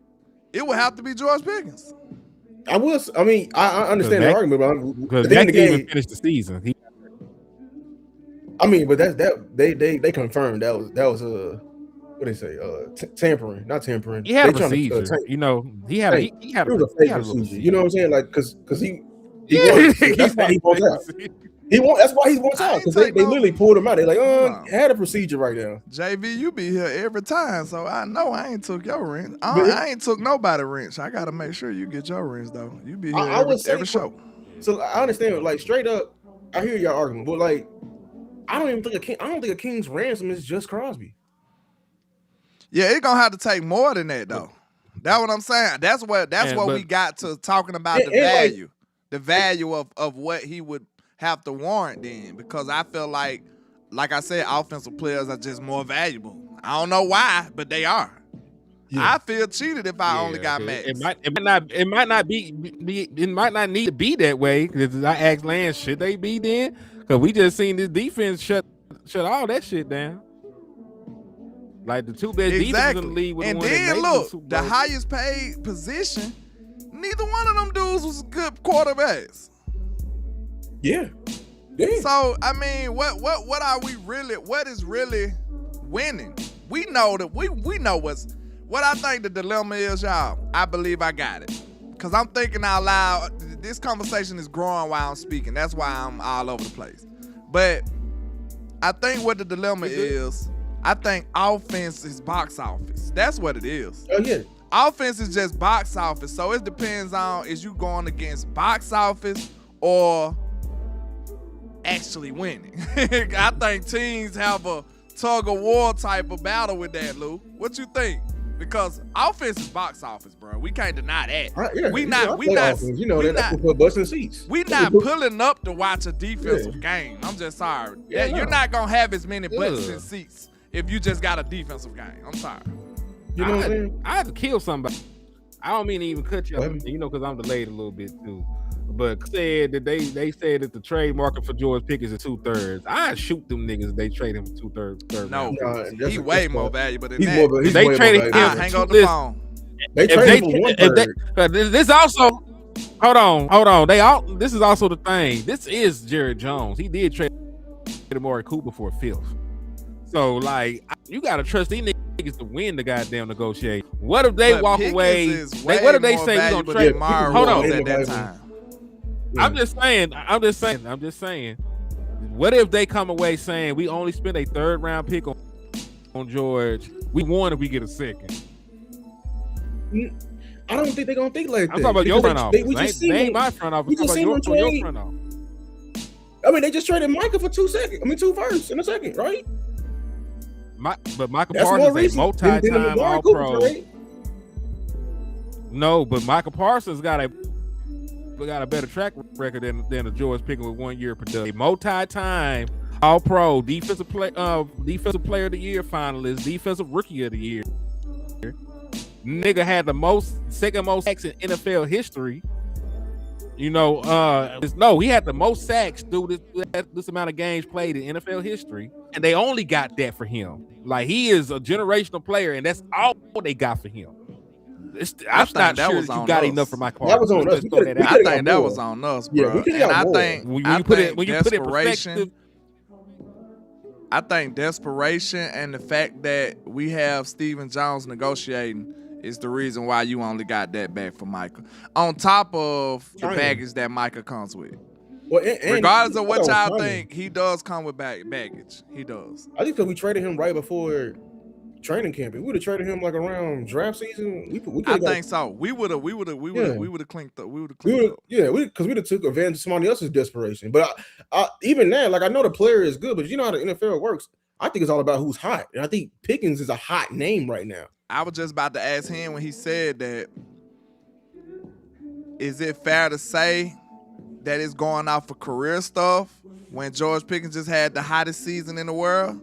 it would have to be George Pickens. I understand the argument, but because Max didn't even finish the season. But they confirmed that was what they say, tampering, not tampering. He had a procedure. He had a procedure. You know what I'm saying? Like, because he that's why he wants out. That's why he wants out, because they literally pulled him out. They're like, had a procedure right now. JV, you be here every time, so I know I ain't took your wrench. I ain't took nobody wrench. I gotta make sure you get your wrench though. You be here every show. So I understand, like straight up, I hear y'all arguing, but like, I don't think a King's ransom is just Crosby. Yeah, it gonna have to take more than that though. That's what I'm saying. That's what we got to talking about the value. The value of what he would have to warrant then, because I feel like I said, offensive players are just more valuable. I don't know why, but they are. Yeah. I feel cheated if I only got Max. It might not need to be that way. Because I asked Lance, should they be then? Because we just seen this defense shut all that shit down. Like the two best defenses in the league. And then look, the highest paid position, neither one of them dudes was good quarterbacks. Yeah. Yeah. So I mean, what are we really? What is really winning? We know that we know what I think the dilemma is, y'all. I believe I got it, cause I'm thinking out loud. This conversation is growing while I'm speaking. That's why I'm all over the place. But I think what the dilemma is, I think offense is box office. That's what it is. Oh yeah. Offense is just box office. So it depends on, is you going against box office or actually winning? I think teams have a tug of war type of battle with that, Lou. What you think? Because offense is box office, bro. We can't deny that. Yeah, we not offense. You know that's what put butts in seats. We not pulling up to watch a defensive game. I'm just sorry. You're not gonna have as many butts in seats if you just got a defensive game. I'm sorry. You know what I'm saying? I had to kill somebody. I don't mean to even cut you off, because I'm delayed a little bit too. But said that they said that the trade market for George Pickens is 2/3. I'd shoot them niggas if they trade him for 2/3. No, he's way more valuable than he's that. More, he's they traded him. Hang on the phone. They traded him for 1/3. This also, hold on. This is also the thing. This is Jared Jones. He did trade Amari Cooper for a fifth. So like, you gotta trust these niggas to win the goddamn negotiation. What if they walk away? What if they say we gonna trade? Hold on. At that time. I'm just saying. What if they come away saying we only spent a 3rd round pick on George? We won if we get a 2nd. I don't think they're gonna think like that. I'm talking about your front office. They ain't my front office. We just seen them trade. Your front office. I mean, they just traded Micah for 2 firsts and a second, right? But Michael Parsons is a multi-time All-Pro. No, but Michael Parsons got a better track record than the George Pickens with 1 year production. A multi-time All-Pro, defensive player of the year finalist, defensive rookie of the year. Nigga had the second most sacks in NFL history. He had the most sacks through this amount of games played in NFL history, and they only got that for him. Like, he is a generational player, and that's all they got for him. I'm not sure that you got enough for Michael Parsons. That was on us. I think that was on us, bro. Yeah, and I think when you put it in perspective, I think desperation and the fact that we have Stephen Jones negotiating is the reason why you only got that back for Micah. On top of the baggage that Micah comes with. Well, and regardless of what y'all think, he does come with baggage. He does. I think because we traded him right before training camp. If we would have traded him like around draft season, I think so. We would have clinked up. Because we'd have took advantage of somebody else's desperation. But even now, like, I know the player is good, but you know how the NFL works. I think it's all about who's hot, and I think Pickens is a hot name right now. I was just about to ask him when he said that. Is it fair to say that it's going off for career stuff when George Pickens just had the hottest season in the world?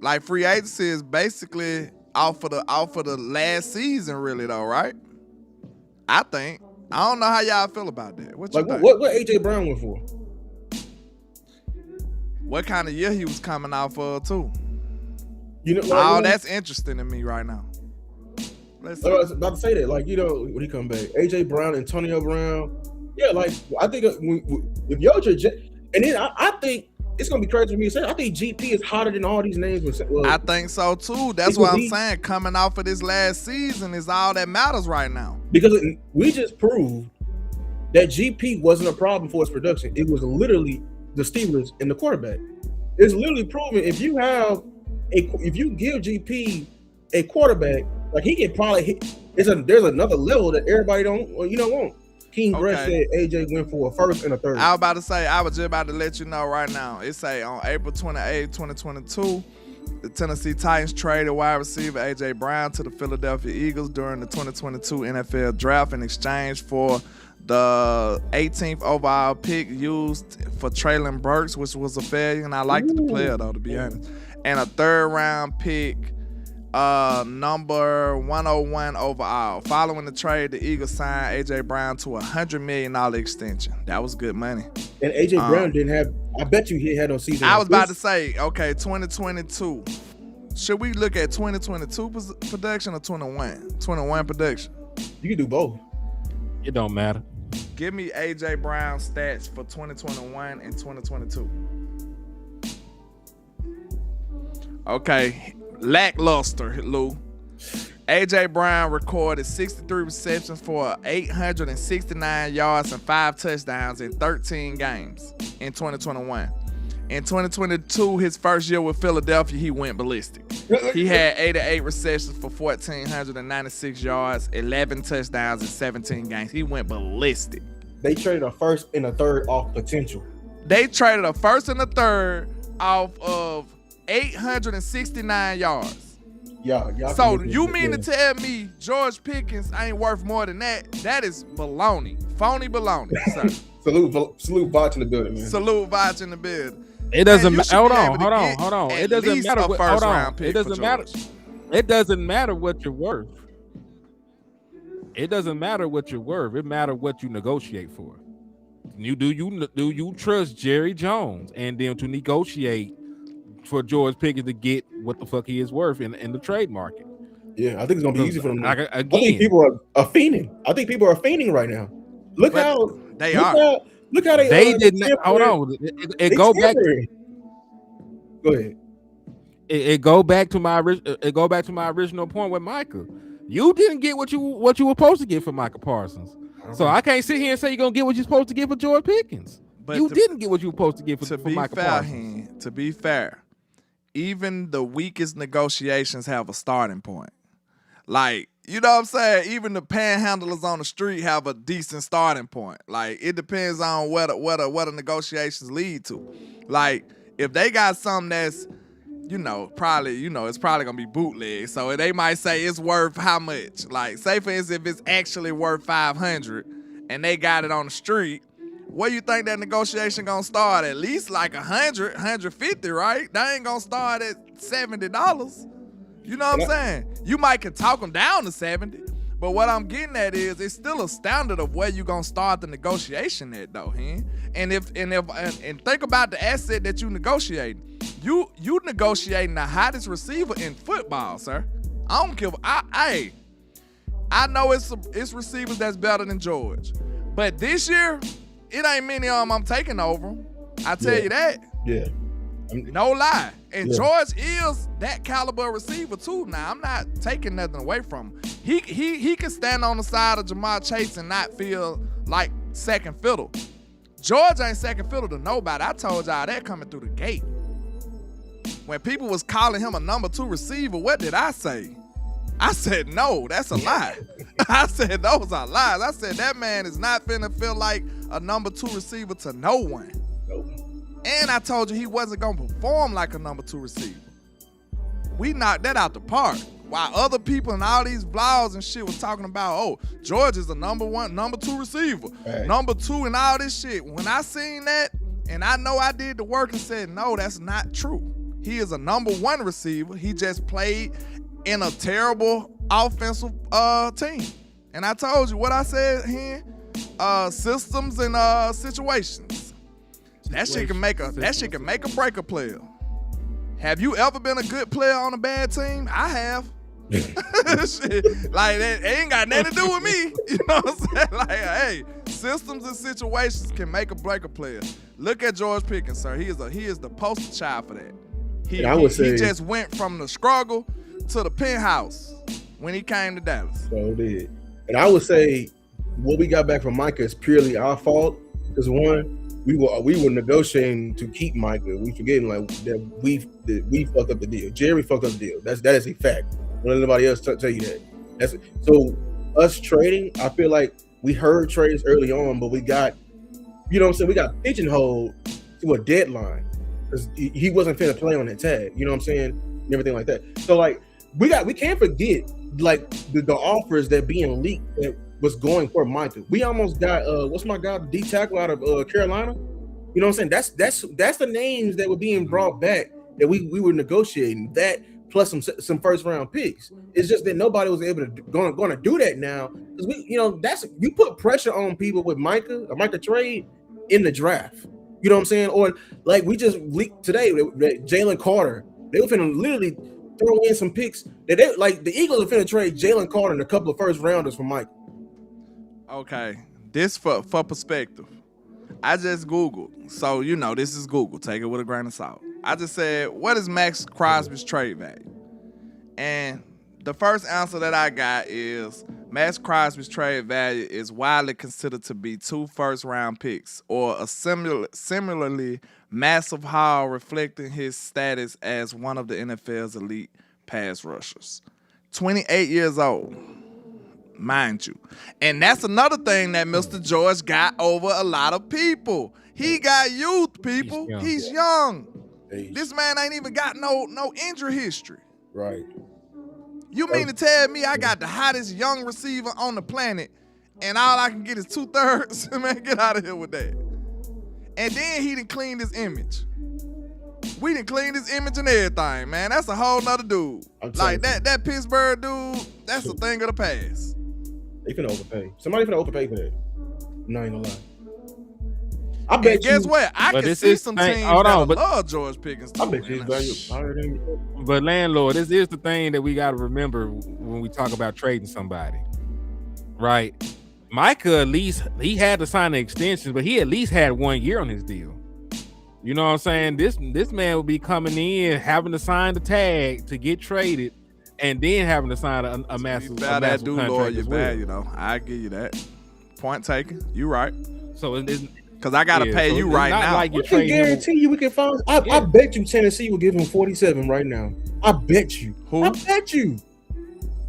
Like, free agency is basically out for the last season, really, though, right? I think. I don't know how y'all feel about that. What you think? What AJ Brown went for? What kind of year he was coming out for too? That's interesting to me right now. I was about to say that, like, when he come back, AJ Brown, Antonio Brown, like, I think if Yoja, and then I think it's gonna be crazy for me to say, I think GP is hotter than all these names. I think so too. That's what I'm saying. Coming out for this last season is all that matters right now. Because we just proved that GP wasn't a problem for his production. It was literally the Steelers and the quarterback. It's literally proven if you give GP a quarterback, like, he can probably hit. There's another level that everybody don't want. King Brett said AJ went for a first and a third. I was just about to let you know right now. It say on April 28, 2022, the Tennessee Titans traded wide receiver AJ Brown to the Philadelphia Eagles during the 2022 NFL Draft in exchange for the 18th overall pick used for Traylon Burks, which was a failure, and I liked the player, though, to be honest. And a 3rd round pick, number 101 overall. Following the trade, the Eagles signed AJ Brown to a $100 million extension. That was good money. And AJ Brown didn't have. I bet you he had no season. I was about to say, 2022. Should we look at 2022 production or 21 production? You can do both. It don't matter. Give me AJ Brown stats for 2021 and 2022. Okay, lackluster, Lou. AJ Brown recorded 63 receptions for 869 yards and 5 touchdowns in 13 games in 2021. In 2022, his first year with Philadelphia, he went ballistic. He had 88 receptions for 1,496 yards, 11 touchdowns in 17 games. He went ballistic. They traded a first and a third off potential. They traded a first and a third off of 869 yards. Yeah. So you mean to tell me George Pickens ain't worth more than that? That is baloney. Phony baloney, sir. Salute Botch in the building, man. Salute Botch in the building. It doesn't matter. Hold on. It It doesn't matter what. Hold on. It doesn't matter. It doesn't matter what you're worth. It doesn't matter what you're worth. It matters what you negotiate for. You trust Jerry Jones and them to negotiate for George Pickens to get what the fuck he is worth in the trade market? Yeah, I think it's gonna be easy for them. Again, I think people are fiending. I think people are fiending right now. Look how they didn't. Hold on. It go back. Go ahead. It go back to my original point with Micah. You didn't get what you were supposed to get for Micah Parsons. So I can't sit here and say you're gonna get what you're supposed to get for George Pickens. But you didn't get what you were supposed to get for Micah Parsons. To be fair, even the weakest negotiations have a starting point. Like, you know what I'm saying? Even the panhandlers on the street have a decent starting point. Like, it depends on what the negotiations lead to. Like, if they got something that's, it's probably gonna be bootleg. So they might say it's worth how much? Like, say for instance, if it's actually worth 500 and they got it on the street, where you think that negotiation gonna start? At least like 100, 150, right? They ain't gonna start at $70. You know what I'm saying? You might can talk them down to 70, but what I'm getting at is it's still a standard of where you gonna start the negotiation at, though, And think about the asset that you negotiating. You negotiating the hottest receiver in football, sir. I don't care. I know it's receivers that's better than George, but this year it ain't many of them I'm taking over. I tell you that. Yeah. No lie. And George is that caliber receiver too. Now, I'm not taking nothing away from him. He can stand on the side of Jamar Chase and not feel like second fiddle. George ain't second fiddle to nobody. I told y'all that coming through the gate. When people was calling him a number 2 receiver, what did I say? I said, no, that's a lie. I said, those are lies. I said, that man is not finna feel like a number 2 receiver to no one. Nope. And I told you he wasn't going to perform like a number 2 receiver. We knocked that out the park. While other people and all these vlogs and shit was talking about, oh, George is the number 2 receiver. Right. Number 2 and all this shit. When I seen that, and I know I did the work and said, no, that's not true. He is a number 1 receiver. He just played in a terrible offensive team. And I told you what I said here, systems and situations. That shit can make a break a player. Have you ever been a good player on a bad team? I have. Shit, like that ain't got nothing to do with me. You know what I'm saying? Like, hey, systems and situations can make or break a player. Look at George Pickens, sir. He is the poster child for that. He just went from the struggle to the penthouse when he came to Dallas. So did. And I would say what we got back from Micah is purely our fault. Because one, we were negotiating to keep Micah. We forgetting like that we fucked up the deal. Jerry fucked up the deal. That is a fact. Don't let anybody else tell you that. So us trading, I feel like we heard trades early on, but we got, you know what I'm saying, we got pigeonholed to a deadline. Because he wasn't finna play on that tag, you know what I'm saying? And everything like that. So like we can't forget like the offers that being leaked that was going for Micah. We almost got what's my guy, D tackle out of Carolina. You know what I'm saying? That's the names that were being brought back that we were negotiating. That plus some first round picks. It's just that nobody was able to going to do that now. Because you put pressure on people with Micah trade in the draft. You know what I'm saying? Or like we just leaked today, Jalen Carter. They were finna literally throw in some picks that the Eagles are finna trade Jalen Carter and a couple of first rounders for Mike. Okay, this for perspective. I just Googled. So, this is Google. Take it with a grain of salt. I just said, what is Max Crosby's trade value? And the first answer that I got is Max Crosby's trade value is widely considered to be 2 first-round picks or a similarly massive haul reflecting his status as one of the NFL's elite pass rushers. 28 years old, mind you. And that's another thing that Mr. George got over a lot of people. He got youth, people. He's young. This man ain't even got no injury history. Right. You mean to tell me I got the hottest young receiver on the planet and all I can get is 2/3? Man, get out of here with that. And then he done cleaned his image. We done cleaned his image and everything, man. That's a whole nother dude. Like that Pittsburgh dude, that's a thing of the past. They finna overpay. Somebody finna overpay for that. No, ain't gonna lie. I bet guess what? I can see some teams that love George Pickens too. I bet his value higher than you. But landlord, this is the thing that we got to remember when we talk about trading somebody, right? Micah, at least he had to sign an extension, but he at least had 1 year on his deal. You know what I'm saying? This man will be coming in, having to sign the tag to get traded, and then having to sign a massive that dude contract lower your as well. value, I give you that. Point taken. You right. So it's because I gotta pay you right now. Like I can guarantee you we can find. I bet you Tennessee will give him 47 right now. I bet you. Who? I bet you.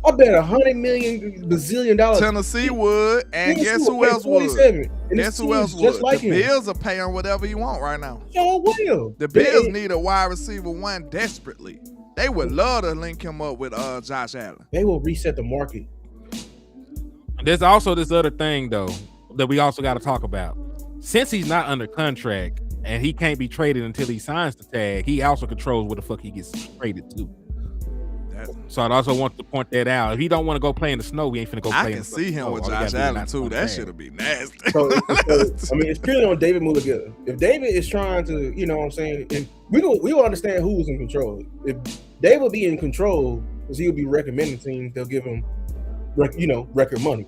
I bet $100 million bazillion. Tennessee would, and guess who else would? Guess who else would? The Bills are paying whatever you want right now. Y'all will. The Bills need a wide receiver one desperately. They would love to link him up with Josh Allen. They will reset the market. There's also this other thing though that we also got to talk about. Since he's not under contract and he can't be traded until he signs the tag, he also controls where the fuck he gets traded to. So I'd also want to point that out. If he don't want to go play in the snow, we ain't finna go play in the snow. I can see him with Josh Allen too. That shit'll be nasty. So, it's purely on David Mulligan. If David is trying to, you know what I'm saying, and we will understand who's in control. If David will be in control, because he'll be recommending teams, they'll give him, record money.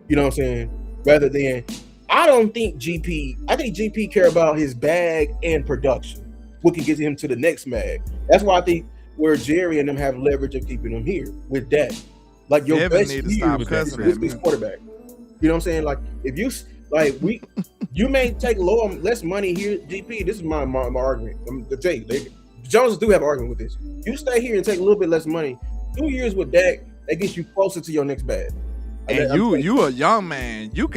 You know what I'm saying? Rather than, I think GP care about his bag and production. What can get him to the next mag. That's why I think where Jerry and them have leverage of keeping him here with that. Like your Devin best need to stop cussing at me. Quarterback. You know what I'm saying? Like if you you may take less money here, GP. This is my argument. Jones do have an argument with this. You stay here and take a little bit less money. 2 years with Dak, that gets you closer to your next bag. And you a young man. We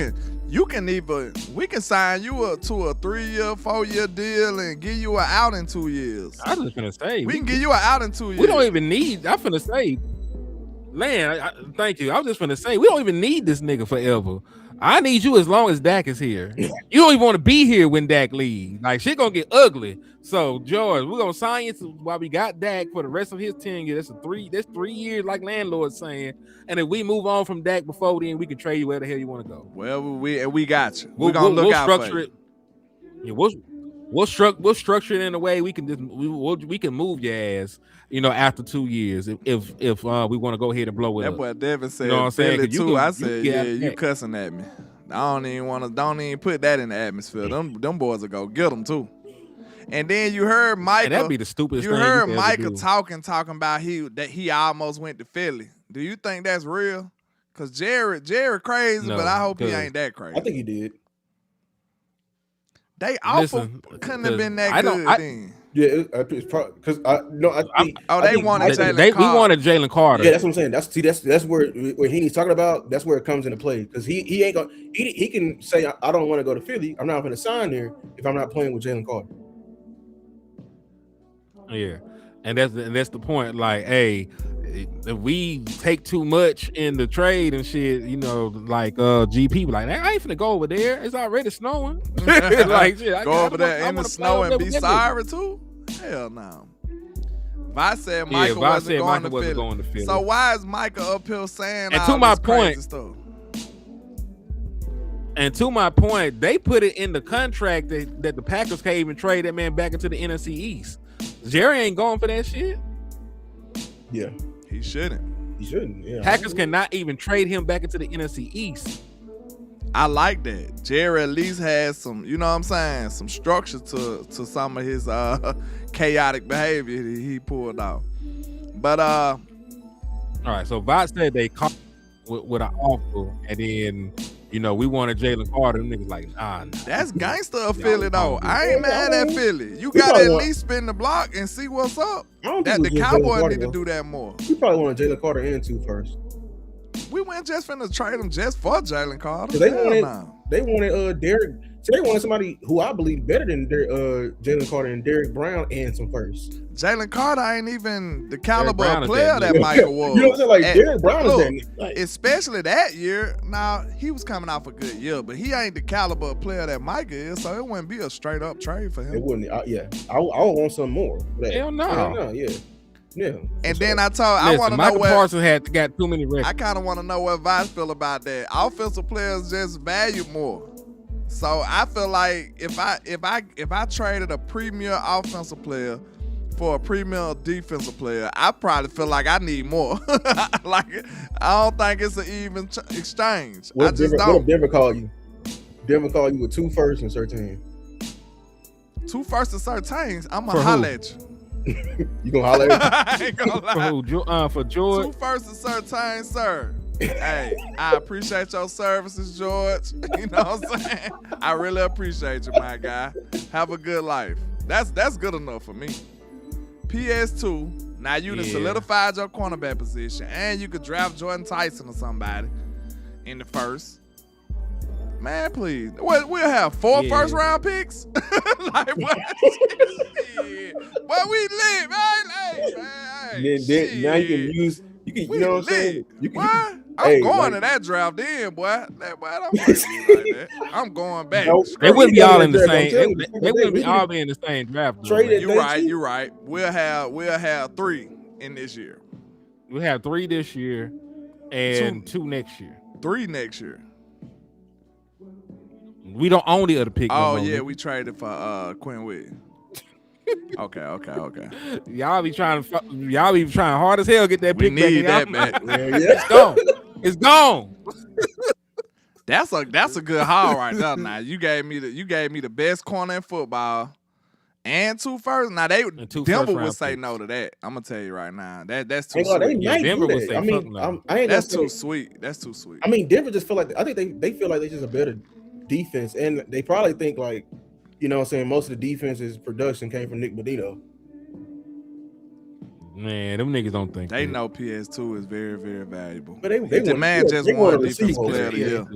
can sign you to a 3-year, 4-year deal and give you an out in 2 years. I was just gonna say we can give you an out in 2 years. We don't even need. I'm finna say, man. Thank you. I was just finna say we don't even need this nigga forever. I need you as long as Dak is here. You don't even want to be here when Dak leaves. Like shit gonna get ugly. So George, we're gonna sign you while we got Dak for the rest of his tenure. That's 3 years, like landlord's saying. And if we move on from Dak before then, we can trade you where the hell you want to go. Well, we got you. We're gonna look out for you. Yeah, we'll structure it in a way we can we can move your ass. After 2 years, if we want to go ahead and blow it that up. That boy Devin said, you know what I'm saying? Too. I said, you cussing at me. I don't even put that in the atmosphere. Them boys will go get them too. And then you heard Micah. That'd be the stupidest thing. You heard Micah talking about that he almost went to Philly. Do you think that's real? Cause Jared crazy, but I hope he ain't that crazy. I think he did. They couldn't have been that good then. Yeah, it's probably because they wanted Jalen Carter. We wanted Jalen Carter. Yeah, that's what I'm saying. That's where he's talking about. That's where it comes into play because he ain't gonna. He can say I don't want to go to Philly. I'm not going to sign there if I'm not playing with Jalen Carter. Yeah, and that's the point. Like, hey, if we take too much in the trade and shit, GP like, I ain't finna go over there. It's already snowing. Like, shit, go over there in the snow and be sorry too. Hell no. Vice said Michael wasn't going to Philly. So why is Michael up here saying? And to my point, they put it in the contract that the Packers can't even trade that man back into the NFC East. Jerry ain't going for that shit. Yeah, he shouldn't. Yeah. Packers cannot even trade him back into the NFC East. I like that. Jerry at least has some, you know what I'm saying, some structure to some of his chaotic behavior he pulled off. But all right, so Vought said they caught with an offer, and then we wanted Jalen Carter. Them niggas like, nah. That's gangster of Philly though. I ain't mad at Philly. You gotta at least spin the block and see what's up. That the Cowboys need to do that more. You probably wanted Jalen Carter and 2 first. We weren't just finna trade him just for Jalen Carter. They wanted Derek. So they wanted somebody who I believe better than Jalen Carter and Derek Brown and some first. Jalen Carter ain't even the caliber of player that Michael was. You know what I'm saying? Like Derek Brown is that. Like, especially that year. Now he was coming off a good year, but he ain't the caliber of player that Michael is. So it wouldn't be a straight up trade for him. It wouldn't. I would want some more. Hell no. Yeah. And then I want to know Michael Parsons got too many records. I kind of want to know what Vice feel about that. Offensive players just value more. So I feel like if I traded a premier offensive player for a premier defensive player, I probably feel like I need more. Like I don't think it's an even exchange. What if Denver call you? Denver call you with 2 firsts and 13. 2 firsts and 13s. I'm gonna holler at you. You gonna holler at me? I ain't gonna lie. For George? 2 firsts and 13, sir. Hey, I appreciate your services, George. You know what I'm saying? I really appreciate you, my guy. Have a good life. That's good enough for me. PS2. Now you done solidified your cornerback position, and you could draft Jordan Tyson or somebody in the first. Man, please. We'll have 4 first round picks. Like what? Well, we lit, man. Hey, now you can use. You know what I'm saying? I'm going to that draft then, boy. Don't play with me like that. I'm going back. They wouldn't be all in the same. They wouldn't be all be in the same draft. You're right. We'll have 3 in this year. We'll have 3 this year and 2 next year. 3 next year. We don't own the other pick. Oh yeah, we traded for Quinn Williams. Okay. Y'all be trying hard as hell to get that pick. We need that back. It's gone. That's a good haul right there. Now you gave me the best corner in football and 2 firsts. Now Denver would say picks. no to that. I'm gonna tell you right now. That's too sweet. sweet. Denver would say no. That's too sweet. That's too sweet. I mean, Denver just feel like I think they feel like they're just a better defense, and they probably think like, you know what I'm saying, most of the defense's production came from Nick Bonito. Man, them niggas don't think they know PS2 is very, very valuable. But they demand just one defensive player of the year.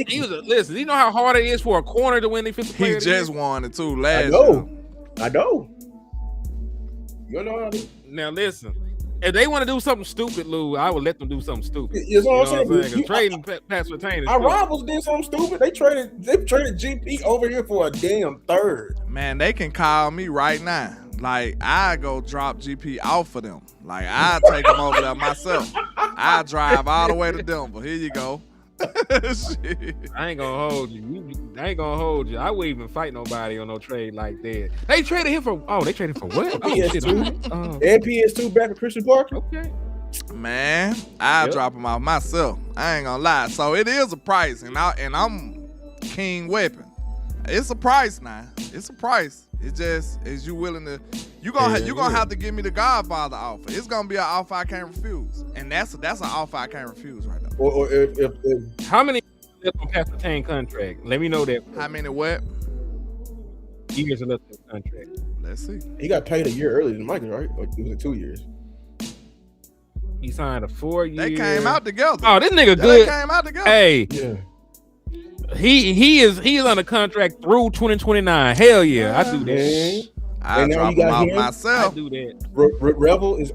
He was listen. You know how hard it is for a corner to win defensive player of the year? He just won it too last year. I know. You know how to. Now listen. If they want to do something stupid, Lou, I would let them do something stupid. You know what I'm saying? Trading Pat Surtain. Our rivals did something stupid. They traded GP over here for a damn third. Man, they can call me right now. Like, I go drop GP off for them. Like, I take them over there myself. I drive all the way to Denver. Here you go. Shit. I ain't gonna hold you. I wouldn't even fight nobody on no trade like that. They traded him for. They traded for what? PS2. And PS2 back with Christian Parker. Okay. Man, I drop him off myself. I ain't gonna lie. So it is a price, and I'm King Weapon. It's a price now. It's a price. It just is you willing to. You gonna have to give me the Godfather offer. It's gonna be an offer I can't refuse, and that's an offer I can't refuse right now. Or if how many on Pat Surtain contract? Let me know that. How many what? Years left in the contract. Let's see. He got paid a year earlier than Michael, right? Or was it 2 years? He signed a 4-year. They came out together. Oh, this nigga good. They came out together. Hey. Yeah. He is on a contract through 2029. Hell yeah, I do that. I drop him out myself. I do that. Revel is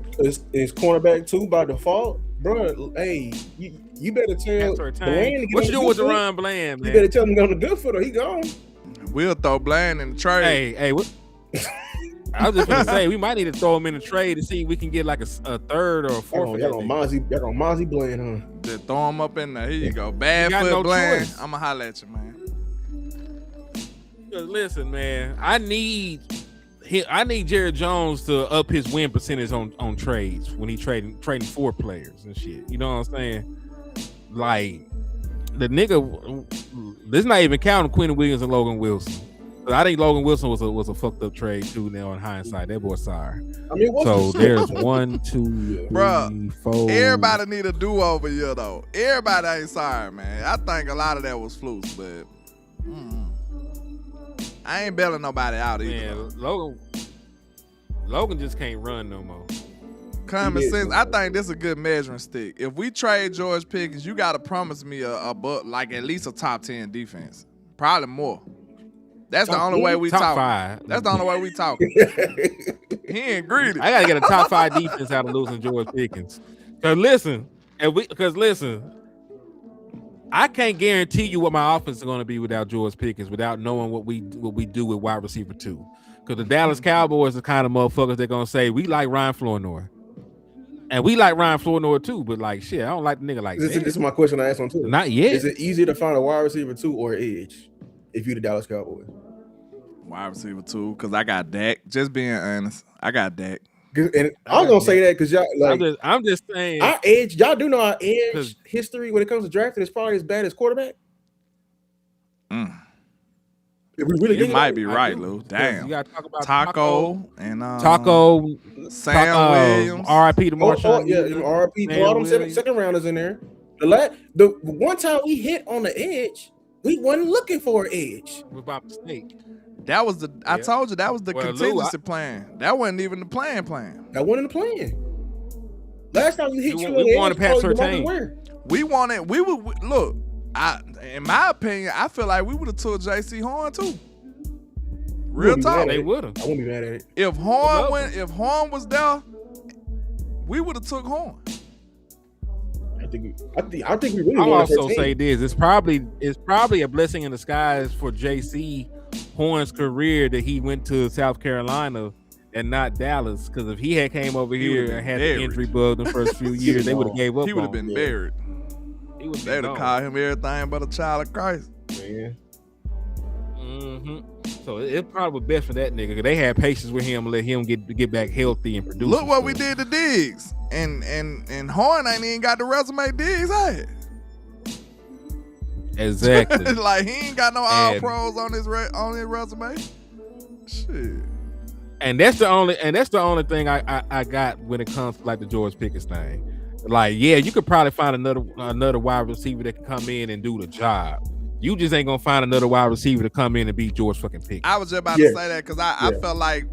cornerback 2 by default, bro. Hey, you better tell Bland. What you doing with Deron Bland, man? You better tell him to go on the good foot or he gone. We'll throw Bland in the trade. Hey, what? I was just gonna say we might need to throw him in the trade to see if we can get like a third or a fourth. Y'all on Mozzie Bland, huh? Just throw him up in there. Here you go. Bad foot Bland. I'ma holler at you, man. Listen, man, I need Jared Jones to up his win percentage on trades when he trading 4 players and shit. You know what I'm saying? Like, the nigga. This is not even counting Quentin Williams and Logan Wilson. I think Logan Wilson was a fucked up trade too. Now in hindsight, that boy sorry. I mean, so there's 1, 2, 3, 4. Everybody need a do-over here though. Everybody ain't sorry, man. I think a lot of that was flukes, but I ain't bailing nobody out either. Man, Logan just can't run no more. Common sense. I think this is a good measuring stick. If we trade George Pickens, you gotta promise me like at least a top 10 defense, probably more. That's the only way we talk. 5. That's the only way we talk. He ain't greedy. I gotta get a top 5 defense out of losing George Pickens. Cause listen, I can't guarantee you what my offense is gonna be without George Pickens, without knowing what we do with wide receiver 2. Cause the Dallas Cowboys are kind of motherfuckers they're gonna say we like Ryan Flournoy. And we like Ryan Flournoy too, but like shit, I don't like the nigga like this that. This is my question I asked on Twitter. Not yet. Is it easier to find a wide receiver 2 or edge if you're the Dallas Cowboys? Wide receiver 2, because I got Dak. Just being honest, I got Dak. And I was gonna say that because y'all like I'm just saying our edge. Y'all do know our edge history when it comes to drafting is probably as bad as quarterback. If we really you might be right, Lou. Damn. You gotta talk about Taco and Sam Williams. R.I.P. to Marshawn. R.I.P. All them second rounders in there. The one time we hit on the edge, we wasn't looking for an edge. By mistake. That was I told you that was the contingency plan. That wasn't even the plan. That wasn't the plan. Last time we hit we wanted to pass Surtain. Look. In my opinion, I feel like we would have took J.C. Horn too. Real talk, they would have. I wouldn't be mad at it. If Horn was there, we would have took Horn. I think we really. I'll also say this: it's probably a blessing in disguise for J.C. Horn's career that he went to South Carolina and not Dallas. Because if he had came over here and had the injury bug the first few years, they would have gave up. He would have been buried. They would have called him everything but a child of Christ. Man. So it probably was best for that nigga. They had patience with him and let him get back healthy and produce. Look what we did to Diggs. And Horn ain't even got the resume Diggs had. Exactly. Like he ain't got no all pros on his resume. Shit. And that's the only thing I got when it comes to like the George Pickens thing. Like, yeah, you could probably find another wide receiver that can come in and do the job. You just ain't gonna find another wide receiver to come in and beat George fucking Pickens. I was just about to say that because I felt like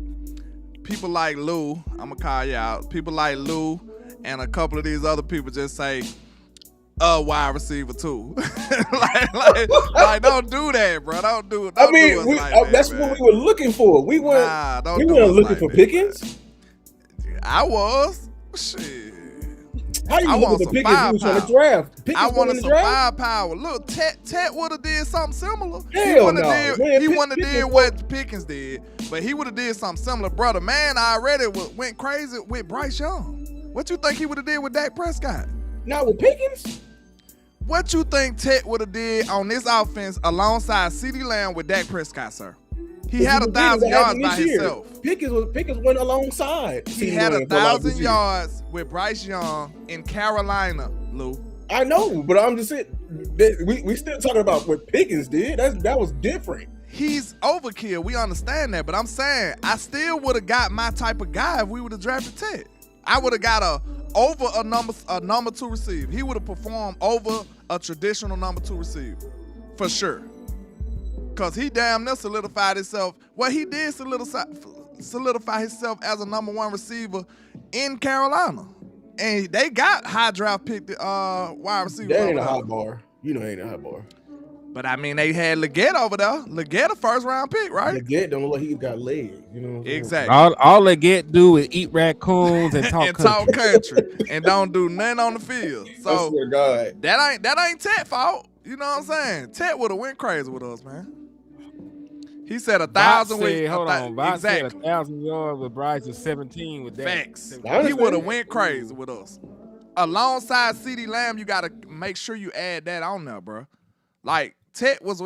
people like Lou, I'm gonna call you out. People like Lou and a couple of these other people just say a wide receiver too. like don't do that, bro. Don't do it. That's what we were looking for. We weren't looking for Pickens. I was. Shit. How you looking for Pickens? You was trying to draft. I wanted some firepower. Look, Tet would have did something similar. Hell no. He wouldn't have did what Pickens did, but he would have did something similar. Brother, man already went crazy with Bryce Young. What you think he would have did with Dak Prescott? Not with Pickens? What you think Tet would have did on this offense alongside CeeDee Lamb with Dak Prescott, sir? He had 1,000 yards by himself. Pickens went alongside. He had 1,000 yards with Bryce Young in Carolina, Lou. I know, but I'm just saying, we still talking about what Pickens did. That was different. He's overkill. We understand that, but I'm saying I still would have got my type of guy if we would have drafted Ted. I would have got a number 2 receiver. He would have performed over a traditional number 2 receiver for sure. Because he damn near solidified himself. Well, he did solidify himself as a number 1 receiver in Carolina. And they got high draft pick wide receiver. That ain't a high bar. You know, ain't a high bar. But I mean, they had Leggett over there. Leggett a first round pick, right? Leggett don't look like he got legs. You know. Exactly. All Leggett do is eat raccoons and talk country and don't do nothing on the field. So I swear to God. that ain't Ted fault. You know what I'm saying? Ted would have went crazy with us, man. He said 1,000 with said 1,000 yards with Bryce and 17 with that. Facts. He would have went crazy with us. Alongside CeeDee Lamb, you got to make sure you add that on there, bro. Like Ted was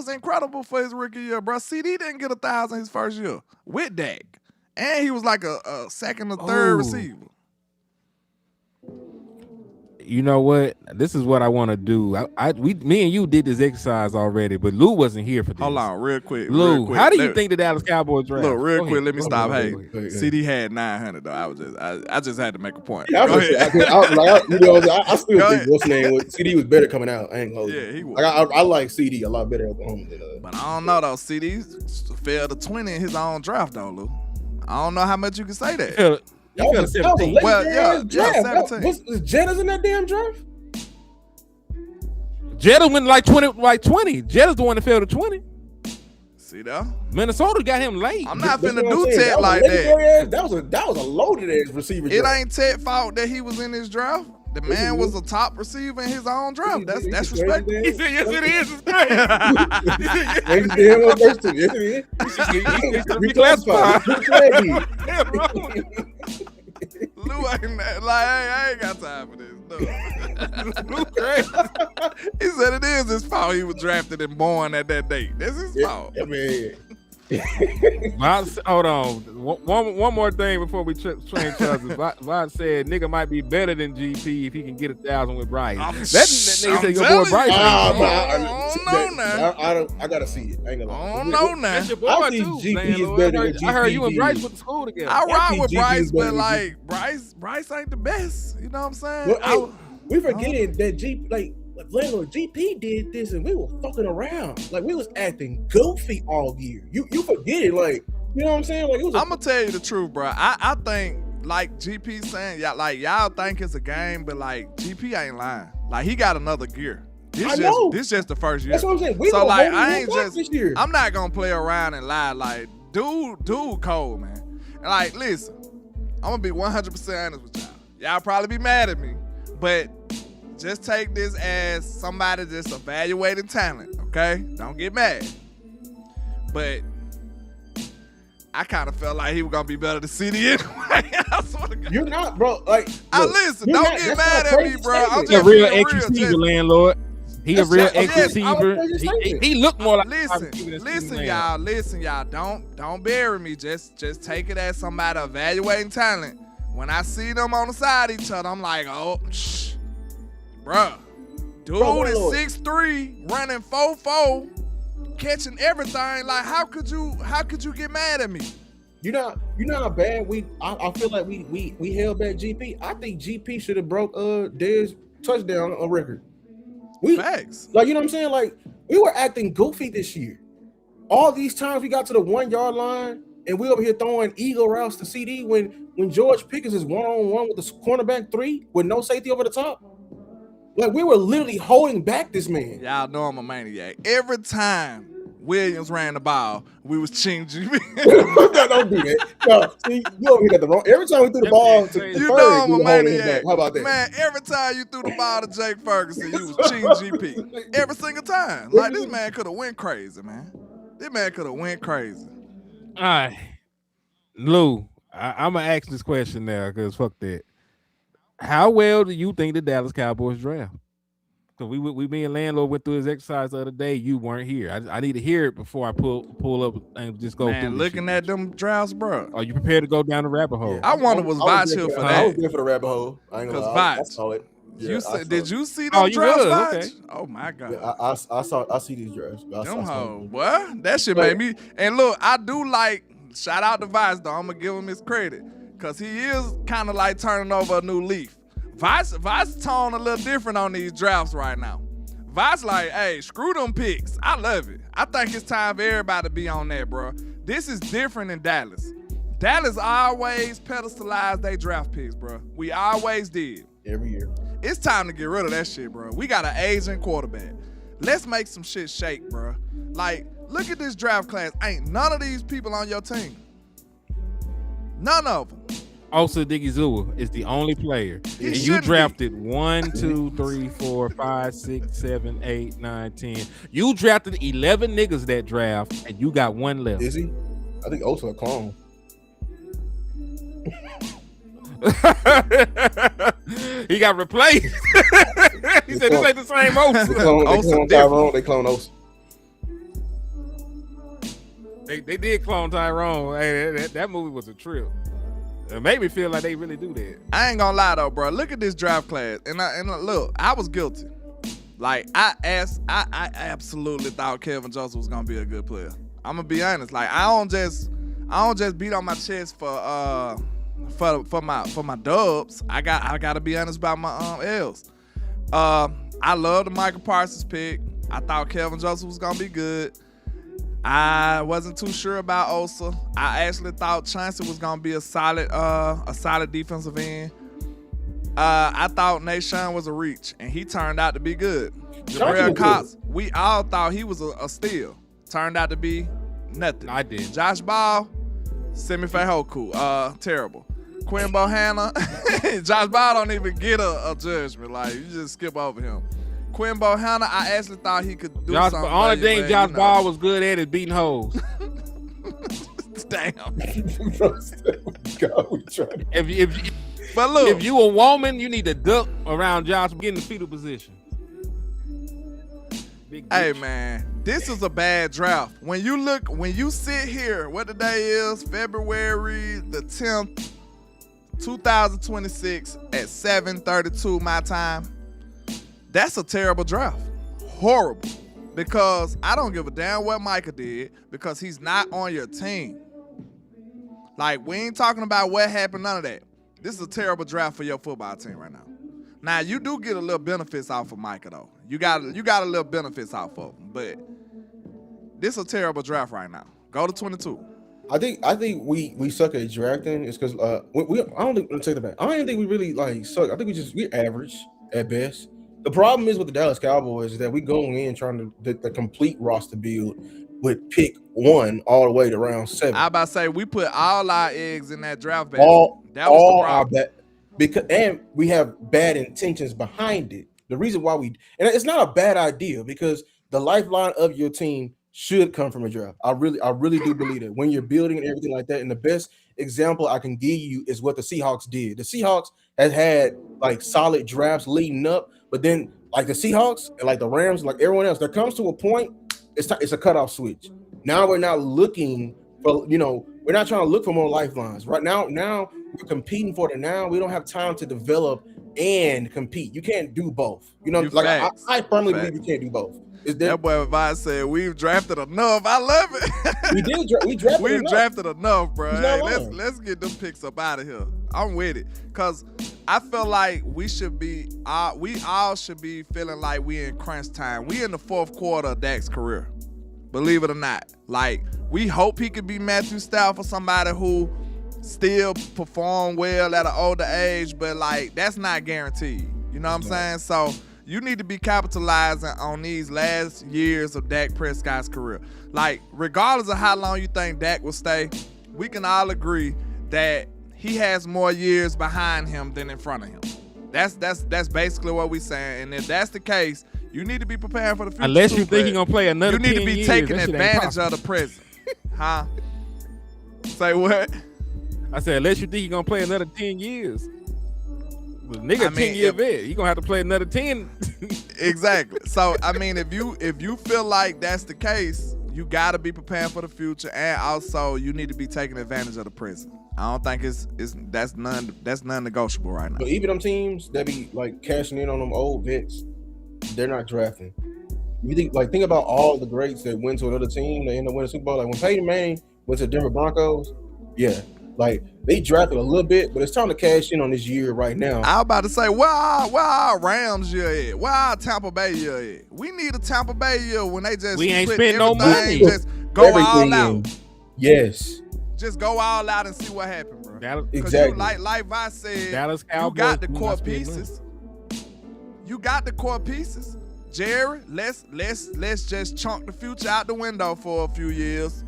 incredible for his rookie year, bro. CD didn't get 1,000 his first year with Dak, and he was like a second or third receiver. You know what? This is what I want to do. Me and you did this exercise already, but Lou wasn't here for this. Hold on, real quick. Lou, how do you think the Dallas Cowboys draft? Look, real Go quick, ahead. let me stop. Go Hey, ahead. CD had 900 though. I just had to make a point. Yeah, Go ahead. I still Go think ahead. what's name was CD was better coming out. I ain't gonna hold Yeah, you. he was. Like, I like CD a lot better at Oklahoma than But I don't know though. CD fell to 20 in his own draft though, Lou. I don't know how much you can say that. He fell to 17. Well, yeah, draft. 17. Was Jettas in that damn draft? Jetta went like 20. Jetta's the one that fell to 20. See there? Minnesota got him late. I'm not That's finna what I'm do saying. Ted like that. That was a loaded ass receiver. It draft. ain't Ted's fault that he was in his draft. The man was a top receiver in his own draft. That's respect. He said, yes, it is. It's great. Yes, it is. He should be classified. Lou ain't like, I ain't got time for this. No. Lou crazy. He said it is his fault he was drafted and born at that date. That's his fault. I mean, Hold on. One more thing before we change choices. Vod said nigga might be better than GP if he can get 1,000 with Bryce. That nigga said your boy Bryce. I gotta see it. I ain't gonna lie. I don't know now. That's your boy I think too. GP is Landlord. better than I heard you and GP. Bryce went to school together. I rock think with GP Bryce, is better but than like Bryce ain't the best. You know what I'm saying? Well, we forgetting that landlord GP did this and we were fucking around. Like we was acting goofy all year. You forget it, like you know what I'm saying? Like it was. I'm gonna tell you the truth, bro. I think like GP saying, y'all think it's a game, but like GP ain't lying. Like he got another gear. This just the first year. That's what I'm saying. We so were like holding I him ain't back just. this year. I'm not gonna play around and lie. Like dude cold, man. And like listen, I'm gonna be 100% honest with y'all. Y'all probably be mad at me, but just take this as somebody that's evaluating talent, okay? Don't get mad. But I kind of felt like he was gonna be better than CD anyway. I swear to God. You're not, bro. Like Listen, don't get mad at me, bro. I'm He's just a real being ex real. receiver, landlord. He a real ex yes, receiver. He looked more like Listen, y'all. Don't bury me. Just take it as somebody evaluating talent. When I see them on the side of each other, I'm like, oh, bruh. Dude is 6'3", running 4'4", catching everything. Like, how could you get mad at me? You know how bad I feel like we held back GP. I think GP should have broke Dez touchdown on record. Facts. Like you know what I'm saying? Like we were acting goofy this year. All these times we got to the 1 yard line and we over here throwing eagle routes to CD when George Pickens is 1-on-1 with the cornerback 3 with no safety over the top. Like we were literally holding back this man. Y'all know I'm a maniac. Every time Williams ran the ball, we was cheating GP. Don't do that. No, see, you over here got the wrong. Every time we threw the ball to You Ferg, know I'm we a were holding him maniac. back. How about that? Man, every time you threw the ball to Jake Ferguson, you was cheating GP. Every single time. Like, this man could have went crazy, man. This man could have went crazy. All right. Lou, I'm going to ask this question now because fuck that. How well do you think the Dallas Cowboys draft? So we me and Landlord went through his exercise the other day. You weren't here. I need to hear it before I pull up and just go through. Man, looking at them drafts, bro. Are you prepared to go down the rabbit hole? I wonder was Vach here for that. I was there for the rabbit hole. I ain't gonna lie. I saw it. Did you see them drafts, Vach? Okay. Oh my God. Yeah, I see these drafts. Them hoes, boy. That shit made me. And look, I do like. Shout out to Vach though. I'm gonna give him his credit because he is kind of like turning over a new leaf. Vach tone a little different on these drafts right now. Vach like, hey, screw them picks. I love it. I think it's time for everybody to be on that, bro. This is different than Dallas. Dallas always pedestalized their draft picks, bro. We always did. Every year. It's time to get rid of that shit, bro. We got an aging quarterback. Let's make some shit shake, bro. Like, look at this draft class. Ain't none of these people on your team. None of them. Osa Digizua is the only player. And you drafted 1, 2, 3, 4, 5, 6, 7, 8, 9, 10. You drafted 11 niggas that draft, and you got one left. Is he? I think Osa a clone. He got replaced. He said this ain't the same Osa. They clone Osa. They did clone Tyrone. Hey, that movie was a trip. It made me feel like they really do that. I ain't gonna lie though, bro. Look at this draft class, and look, I was guilty. Like I absolutely thought Kelvin Joseph was gonna be a good player. I'm gonna be honest. Like I don't just beat on my chest for my dubs. I gotta be honest about my L's. I love the Michael Parsons pick. I thought Kelvin Joseph was gonna be good. I wasn't too sure about Osa. I actually thought Chauncey was gonna be a solid defensive end. I thought Nashawn was a reach, and he turned out to be good. Jabril Cox, we all thought he was a steal. Turned out to be nothing. I did. Josh Ball, Semi Fajoku, terrible. Quinn Bohanna, Josh Ball don't even get a judgment. Like, you just skip over him. Quinn Bohanna, I actually thought he could do something. The only thing Josh Ball was good at is beating hoes. Damn. But look, if you a woman, you need to duck around Josh, get in the fetal position. Hey man, this is a bad draft. When you sit here, what the day is, February the 10th, 2026 at 7:32 my time. That's a terrible draft. Horrible. Because I don't give a damn what Micah did, because he's not on your team. Like, we ain't talking about what happened, none of that. This is a terrible draft for your football team right now. Now, you do get a little benefits off of Micah, though. You got a little benefits off of him, but this is a terrible draft right now. Go to 22. I think we suck at drafting. It's because I don't think, let's take it back. I don't even think we really like suck. I think we're average at best. The problem is with the Dallas Cowboys is that we go in trying to the complete roster build with pick 1 all the way to round 7. I about to say we put all our eggs in that draft basket. That was the problem. And we have bad intentions behind it. The reason why and it's not a bad idea, because the lifeline of your team should come from a draft. I really do believe that when you're building and everything like that. And the best example I can give you is what the Seahawks did. The Seahawks has had like solid drafts leading up, but then like the Seahawks and like the Rams, like everyone else, there comes to a point it's a cutoff switch. Now we're not looking for, we're not trying to look for more lifelines. Right now we're competing for the now. We don't have time to develop and compete. You can't do both. I firmly believe you can't do both. That boy Vine said we've drafted enough. I love it. We've drafted enough, bro. Hey, let's get them picks up out of here. I'm with it, cause I feel like we all should be feeling like we in crunch time. We in the 4th quarter of Dak's career, believe it or not. Like, we hope he could be Matthew Stafford for somebody who still perform well at an older age, but like that's not guaranteed. You know what I'm saying? So you need to be capitalizing on these last years of Dak Prescott's career. Like, regardless of how long you think Dak will stay, we can all agree that he has more years behind him than in front of him. That's basically what we're saying. And if that's the case, you need to be preparing for the future. Unless you think he's gonna play another 10 years. You need to be taking advantage of the present. Huh? Say what? I said, unless you think he's gonna play another 10 years. But nigga, 10-year vet, you gonna have to play another 10. Exactly. So I mean, if you feel like that's the case, you gotta be preparing for the future, and also you need to be taking advantage of the present. I don't think that's non-negotiable right now. But even them teams that be like cashing in on them old vets, they're not drafting. You think about all the greats that went to another team, they end up winning Super Bowl. Like when Peyton Manning went to Denver Broncos, yeah. Like, they drafted a little bit, but it's time to cash in on this year right now. I was about to say, where our Rams year at? Where our Tampa Bay year at? We need a Tampa Bay year when they just ain't spend no money. Just go all out. Yes. Just go all out and see what happens, bro. Exactly. Like Vi said, Dallas Cowboys, you got the core pieces. You got the core pieces. Jerry, let's just chunk the future out the window for a few years.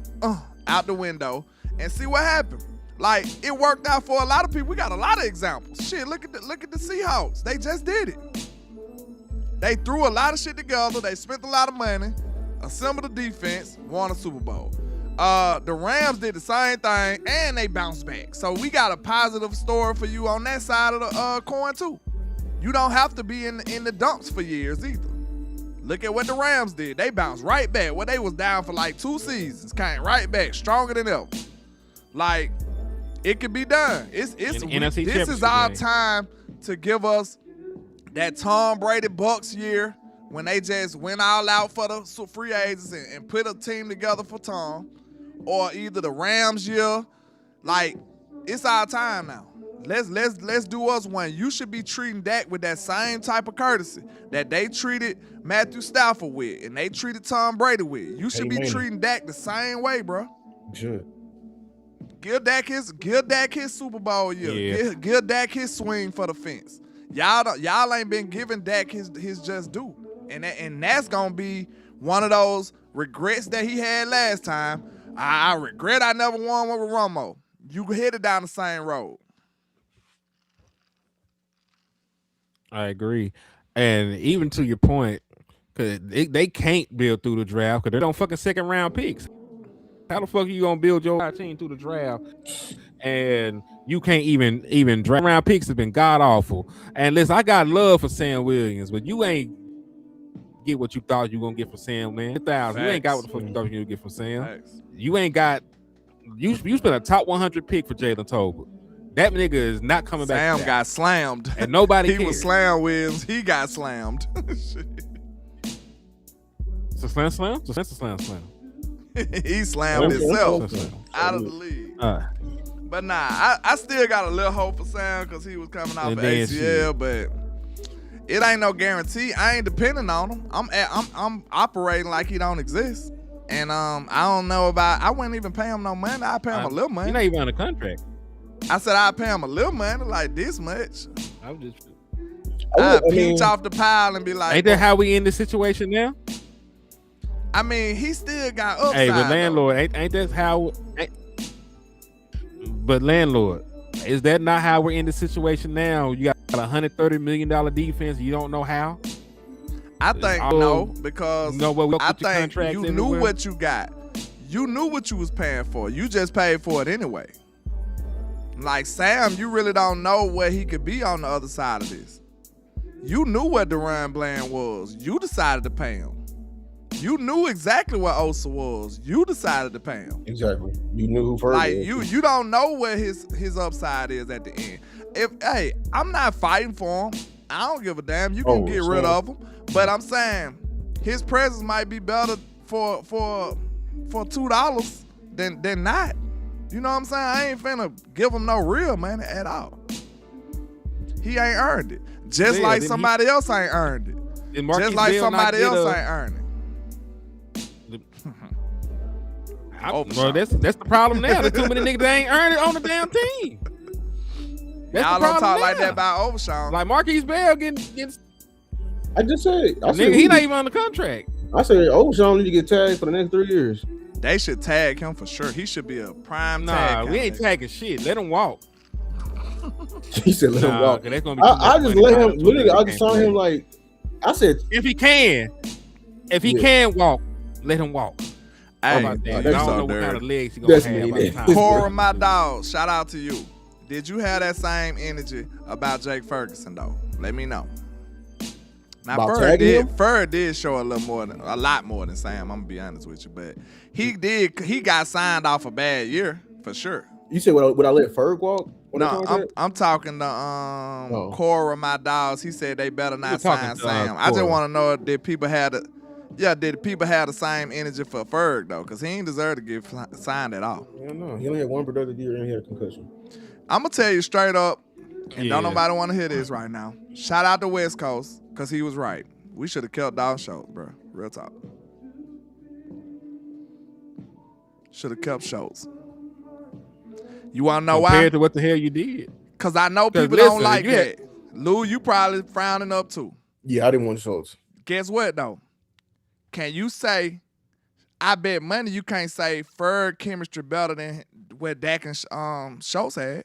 Out the window and see what happens. Like, it worked out for a lot of people. We got a lot of examples. Shit, look at the Seahawks. They just did it. They threw a lot of shit together. They spent a lot of money, assembled a defense, won a Super Bowl. The Rams did the same thing, and they bounced back. So we got a positive story for you on that side of the coin too. You don't have to be in the dumps for years either. Look at what the Rams did. They bounced right back. They was down for like 2 seasons, came right back, stronger than ever. Like, It could be done. It's NFC this is championship our game. time to give us that Tom Brady Bucks year when they just went all out for the free agents and put a team together for Tom, or either the Rams year. Like, it's our time now. Let's do us one. You should be treating Dak with that same type of courtesy that they treated Matthew Stafford with and they treated Tom Brady with. You should be treating Dak the same way, bro. Should. Give Dak his Super Bowl year. Yeah. Give Dak his swing for the fence. Y'all ain't been giving Dak his just due. And that's gonna be one of those regrets that he had last time. I regret I never won with Romo. You headed down the same road. I agree. And even to your point, because they can't build through the draft because they don't fucking second round picks. How the fuck are you gonna build your team through the draft? And you can't even draft round picks have been god awful. And listen, I got love for Sam Williams, but you ain't get what you thought you were gonna get from Sam, man. 1,000. You ain't got what the fuck you thought you were gonna get from Sam. Facts. You ain't got you spent a top 100 pick for Jalen Tolbert. That nigga is not coming back. Sam got slammed. And nobody he cares. was slammed with. He got slammed. It's a slam? It's a slam. He slammed himself Slam. out of the league. Uh, But nah, I still got a little hope for Sam because he was coming off And of then ACL, but it ain't no guarantee. I ain't depending on him. I'm operating like he don't exist. And I don't know about. I wouldn't even pay him no money. I pay him a little money. You're not even on a contract. I said I pay him a little money, like this much. I was just. I pinch off the pile and be like, Ain't that how we in this situation now? I mean, he still got upside. Hey, but though. landlord, ain't that how? But landlord, is that not how we're in the situation now? You got a $130 million defense. You don't know how. I think no, because You know what? We'll I put your think contracts you everywhere. knew what you got. You knew what you was paying for. You just paid for it anyway. Like Sam, you really don't know what he could be on the other side of this. You knew what Deron Bland was. You decided to pay him. You knew exactly what Osa was. You decided to pay him. Exactly. You knew who first. Like you don't know what his upside is at the end. I'm not fighting for him. I don't give a damn. You can get rid of him. But I'm saying his presence might be better for $2 than not. You know what I'm saying? I ain't finna give him no real money at all. He ain't earned it. Just like somebody else ain't earned it. Just like somebody else ain't earned it. Bro, that's the problem now. There's too many niggas that ain't earned it on the damn team. Y'all don't talk like that about Overshawn. Like Marquise Bell getting I just said. nigga, he not even on the contract. I said, Overshawn need to get tagged for the next 3 years. They should tag him for sure. He should be a prime tag. Nah, we ain't tagging shit. Let him walk. He said, let him walk. That's gonna be I just let him. Literally, I just saw him like. I said, if he can walk, let him walk. Hey, I don't that's know so what kind dirty. of legs he gonna That's have me, by the man. time. Cora, my dog, shout out to you. Did you have that same energy about Jake Ferguson though? Let me know. Now About Ferg tagging did show a lot more than Sam. I'm gonna be honest with you, but he got signed off a bad year for sure. you said, would I let Ferg walk? No, I'm talking to Cora, my dogs. He said they better not sign Sam. I just Cora. want to know did people have the same energy for Ferg though? Because he ain't deserve to get signed at all. I don't know. He only had one productive year and he had a concussion. I'm gonna tell you straight up, and Yeah. don't nobody want to hear this right now. Shout out to West Coast, because he was right. We should have kept Dalton Schultz, bro. Real talk. Should have kept Schultz. You want to know why? Compared to what the hell you did. Because I know 'Cause people don't listen, like you that. Lou, you probably frowning up too. Yeah, I didn't want Schultz. Guess what, though? Can you say, I bet money you can't say Ferg chemistry better than what Dak and Schultz had?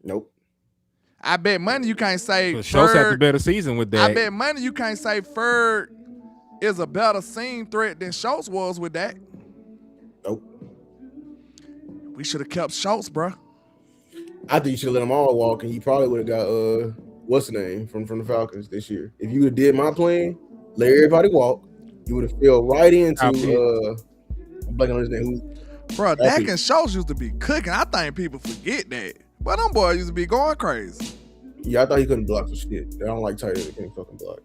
Nope. I bet money you can't say But Schultz had the Ferg. better season with that. I bet money you can't say Ferg is a better seam threat than Schultz was with that. Nope. We should have kept Schultz, bro. I think you should let them all walk, and you probably would have got what's the name from the Falcons this year. If you would have did my plan, let everybody walk, you would have fell right into I'm blanking on his name. Bro, Dak and Schultz used to be cooking. I think people forget that. But them boys used to be going crazy. Yeah, I thought he couldn't block for shit. I don't like tight ends that can't fucking block.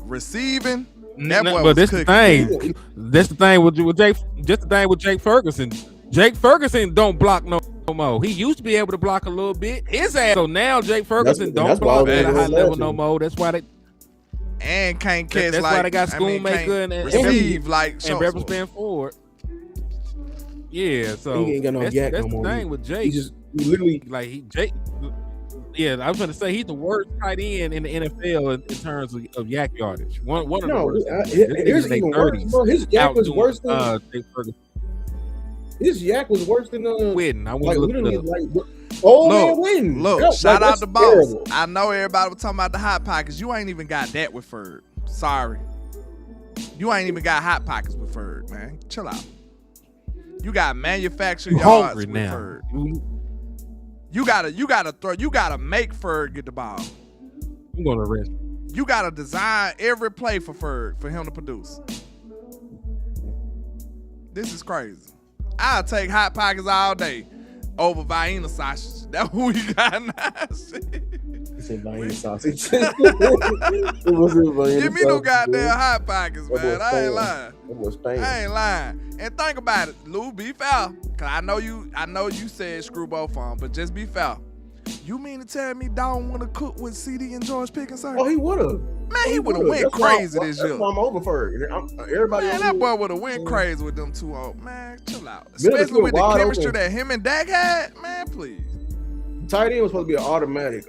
Receiving, that boy but was that's cooking. the thing. That's the thing with Jake. Just the thing with Jake Ferguson. Jake Ferguson don't block no more. He used to be able to block a little bit. His ass. So now Jake Ferguson don't block at a high level no more. That's why they and can't catch. That's like, why they got Schoonmaker and receive like and Rebel span forward. Yeah, so he ain't got no that's yak the no more. thing with Jake. He literally Jake. Yeah, I was going to say he's the worst tight end in the NFL in terms of yak yardage. One of the worst. Here's even worse, bro. His yak was worse than Jake Ferguson. His yak was worse than Witten. I like look literally up. like old man Witten. Look, shout out to Boss. I know everybody was talking about the hot pockets. You ain't even got that with Ferg. Sorry. You ain't even got hot pockets with Ferg, man. Chill out. You got manufactured yards with Ferg. You gotta make Ferg get the ball. I'm gonna rest. You gotta design every play for Ferg for him to produce. This is crazy. I'll take hot pockets all day over Vienna sausage. That's what we got now. He said Vienna sausage. Give me no goddamn hot pockets, man. I ain't lying. I ain't lying. And think about it, Lou. Be fair, cause I know you said screw both of them, but just be fair. You mean to tell me Don want to cook with CD and George Pickens? Oh, he would have. Man, he would have went crazy this year. That's why I'm over for it. Everybody. Man, that boy would have went crazy with them two. Man, chill out. Especially with the chemistry that him and Dak had. Man, please. Tight end was supposed to be an automatic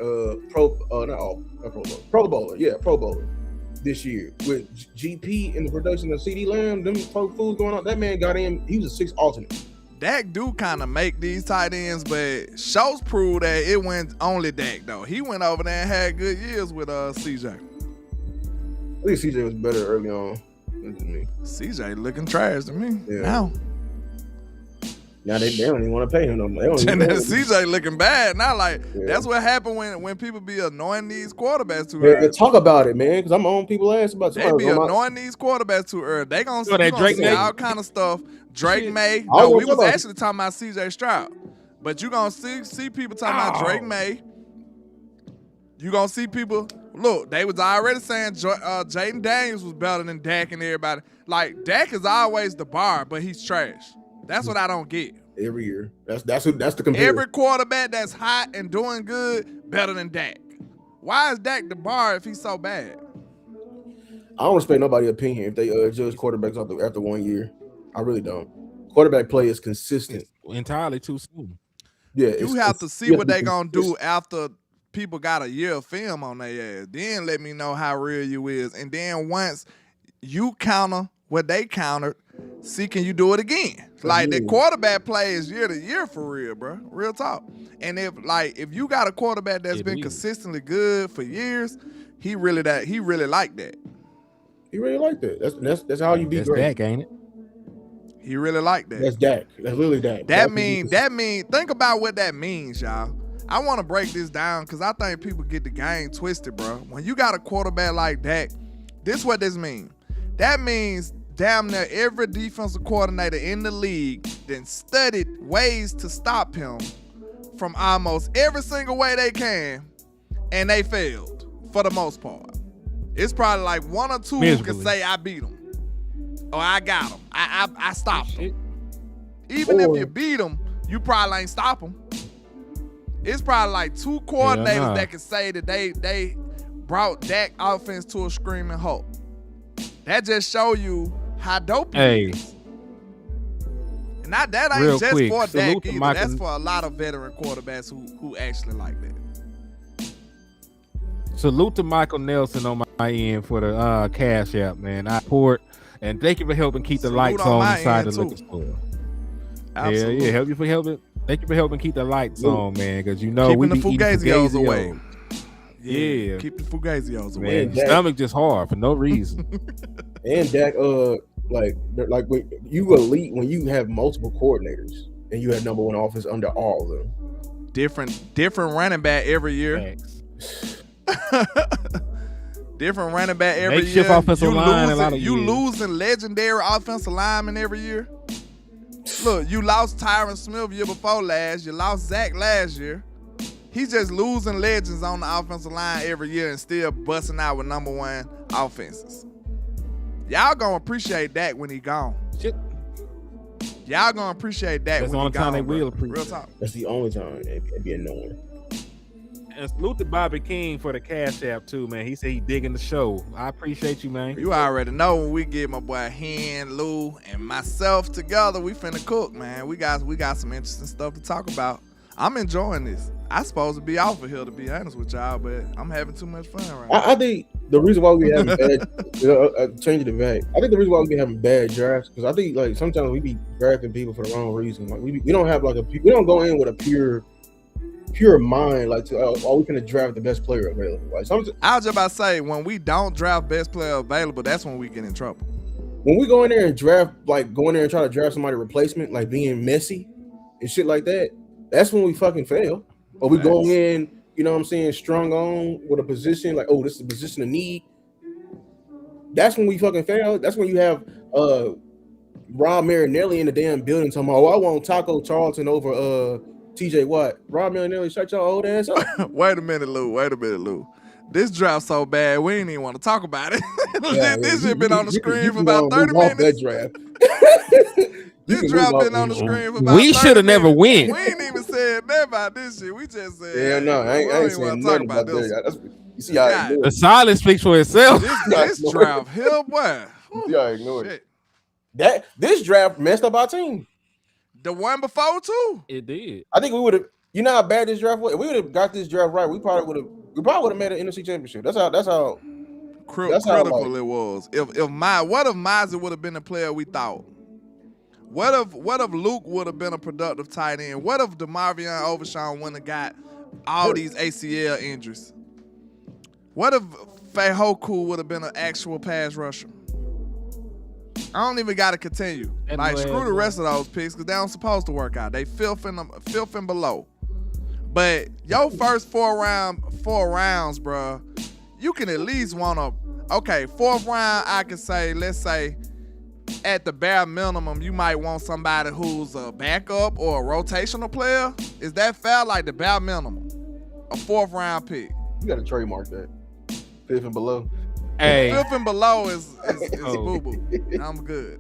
Pro Bowler. Yeah, Pro Bowler this year with GP and the production of CD Lamb. Them fools going on. That man got in. He was a 6 alternate. Dak do kind of make these tight ends, but Schultz proved that it went only Dak though. He went over there and had good years with CJ. I think CJ was better early on than me. CJ looking trash to me. Yeah. Now they don't even want to pay him no more. CJ looking bad now. Like that's what happened when people be annoying these quarterbacks too early. Talk about it, man, because I'm on people's ass about. They be annoying these quarterbacks too early. They gonna see all kind of stuff. Drake May. No, we was actually talking about CJ Stroud, but you gonna see people talking about Drake May. You gonna see people. Look, they was already saying Jaden Daniels was better than Dak and everybody. Like Dak is always the bar, but he's trash. That's what I don't get. Every year, that's the comparison. Every quarterback that's hot and doing good better than Dak. Why is Dak the bar if he's so bad? I don't respect nobody's opinion if they judge quarterbacks after 1 year. I really don't. Quarterback play is consistent. It's entirely too soon. Yeah, you have to see what they gonna do after people got a year of film on their ass. Then let me know how real you is. And then once you counter what they countered, see can you do it again? Like the quarterback play is year to year for real, bro. Real talk. And if you got a quarterback that's been consistently good for years, he really like that. He really like that. That's how you be great. That's Dak, ain't it? He really like that. That's Dak. That's literally Dak. That mean. Think about what that means, y'all. I want to break this down because I think people get the game twisted, bro. When you got a quarterback like Dak, this what this means. That means damn near every defensive coordinator in the league then studied ways to stop him from almost every single way they can, and they failed for the most part. It's probably like one or two who can say I beat him or I got him. I stopped him. Even if you beat him, you probably ain't stop him. It's probably like two coordinators that can say that they brought Dak offense to a screaming halt. That just show you how dope he is. And that ain't real just quick, for Dak either. Michael. That's for a lot of veteran quarterbacks who actually like that. Salute to Michael Nelson on my end for the Cash App, man. I support and thank you for helping keep the lights on inside the liquor store. Absolutely. Yeah, thank you for helping keep the lights on, man, because you know keeping we the be Fugazios away. Yeah, keep the Fugazios away. Man, stomach just hard for no reason. And Dak, like when you elite when you have multiple coordinators and you have number one offense under all of them. Different running back every year. Different running back every year. Offensive line, you losing legendary offensive linemen every year. Look, you lost Tyron Smith year before last. You lost Zach last year. He's just losing legends on the offensive line every year and still busting out with number one offenses. Y'all gonna appreciate that when he gone. Shit. Y'all gonna appreciate that That's when the he only time gone. they Bro. will appreciate Real it. talk. That's the only time it be annoying. And salute to Bobby King for the Cash App too, man. He said he digging the show. I appreciate you, man. You already know when we get my boy Hen, Lou, and myself together, we finna cook, man. We got some interesting stuff to talk about. I'm enjoying this. I supposed to be off of here, to be honest with y'all, but I'm having too much fun right now. I think the reason why we having bad, changing the back. I think the reason why we be having bad drafts because I think like sometimes we be drafting people for the wrong reason. Like we don't have like we don't go in with a pure mind like to are we gonna draft the best player available. Like sometimes I was just about to say when we don't draft best player available, that's when we get in trouble. when we go in there and draft, like go in there and try to draft somebody replacement, like being messy and shit like that, that's when we fucking fail. Or we go in, you know what I'm saying, strung on with a position like, oh, this is a position of need. That's when we fucking fail. That's when you have Rob Marinelli in the damn building talking about, oh, I want Taco Charlton over TJ Watt. Rob Marinelli, shut your old ass up. Wait a minute, Lou. This draft so bad, we ain't even want to talk about it. This shit been on the screen for about 30 minutes. That draft. This draft been on the screen for about 30 We should have never went. We ain't even said nothing about this shit. We just said, Yeah, no, I ain't saying nothing about this. You see how I ignore The it. silence speaks for itself. This draft here, boy. You see how I ignore it. This draft messed up our team. The one before too. It did. I think we would have. You know how bad this draft was. If we would have got this draft right, we probably would have made an NFC Championship. That's how critical it was. What if Mozzie would have been the player we thought? What if Luke would have been a productive tight end? What if DeMarvion Overshawn wouldn't have got all these ACL injuries? What if Feihoku would have been an actual pass rusher? I don't even got to continue. Screw the rest of those picks because they don't supposed to work out. They filth and below. But your first four rounds, bro, you can at least want to. Okay, fourth round, I can say, let's say, at the bare minimum, you might want somebody who's a backup or a rotational player. Is that fair? Like the bare minimum, a fourth round pick. You got to trademark that. Fifth and below. Hey, fifth and below is boo boo. I'm good.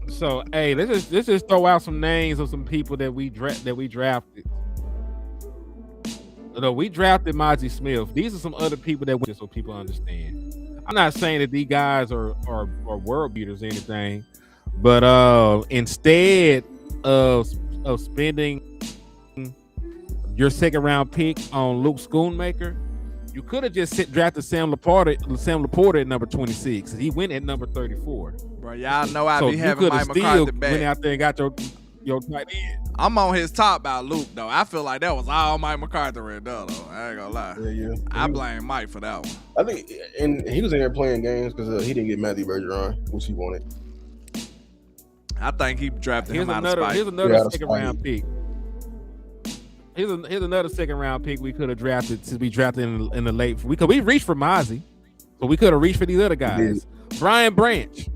So hey, let's just throw out some names of some people that we drafted. No, we drafted Mozzie Smith. These are some other people that just so people understand. I'm not saying that these guys are world beaters or anything, but instead of spending your second round pick on Luke Schoonmaker, you could have just drafted Sam Laporta at number 26. He went at number 34. Bro, y'all know I be having Mike McCarthy back. Went out there and got your tight end. I'm on his top by Luke though. I feel like that was all Mike McCarthy right there though. I ain't gonna lie. Yeah. I blame Mike for that one. I think, and he was in there playing games because he didn't get Matthew Bergeron, which he wanted. I think he drafted him out of spite. Here's another second round pick. Here's another second round pick we could have drafted since we drafted in the late. We reached for Mozzie, but we could have reached for these other guys. Brian Branch.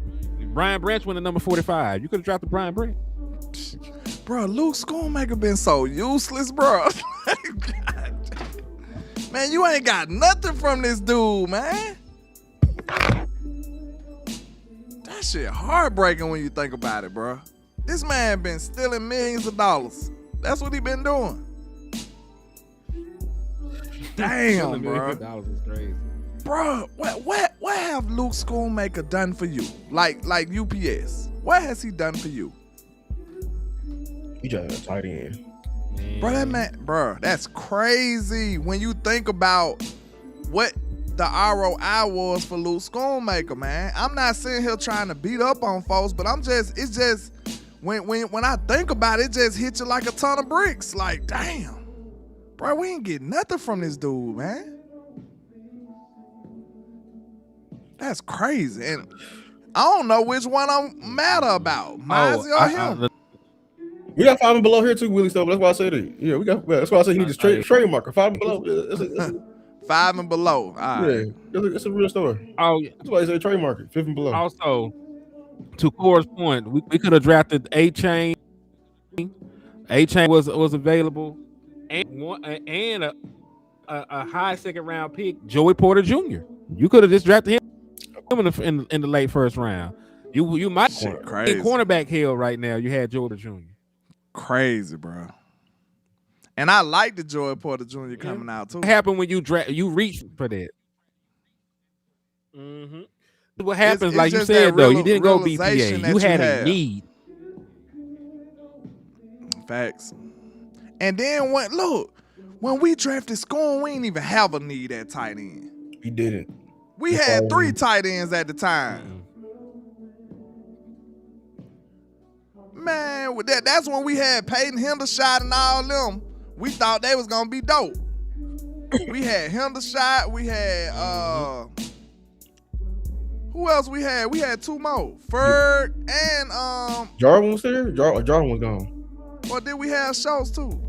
Brian Branch went to number 45. You could have drafted Brian Branch. Bro, Luke Schoonmaker been so useless, bro. Man, you ain't got nothing from this dude, man. That shit heartbreaking when you think about it, bro. This man been stealing millions of dollars. That's what he been doing. Damn, bro. $1 is crazy. Bro, what have Luke Schoonmaker done for you? Like UPS. What has he done for you? He just a tight end. Bro, that's crazy when you think about what the ROI was for Luke Schoonmaker, man. I'm not sitting here trying to beat up on folks, but it's just when I think about it, it just hits you like a ton of bricks. Like, damn, bro, we ain't getting nothing from this dude, man. That's crazy, and I don't know which one I'm mad about, Mozzie or him. We got 5 and below here too, Willie. So that's why I said it. Yeah, that's why I said he needs a trademark. 5 and below. 5 and below. All right. Yeah, it's a real story. Oh, yeah. That's why I said trademark it. 5 and below. Also, to Core's point, we could have drafted A-Chain. A-Chain was available, and a high second round pick, Joey Porter Jr. You could have just drafted him in the late first round. You might in cornerback hell right now. You had Joey Porter Jr. Crazy, bro. And I like the Joey Porter Jr. coming out too. What happened when you reached for that? What happens, like you said, though, you didn't go BPA. You had a need. Facts. And then when we drafted Scorn, we didn't even have a need at tight end. We didn't. We had 3 tight ends at the time. Man, that's when we had Peyton Hendershot and all them. We thought they was gonna be dope. We had Hendershot. We had who else we had? We had 2 more. Ferg and Jarwin was there? Jarwin was gone. Well, did we have Schultz too?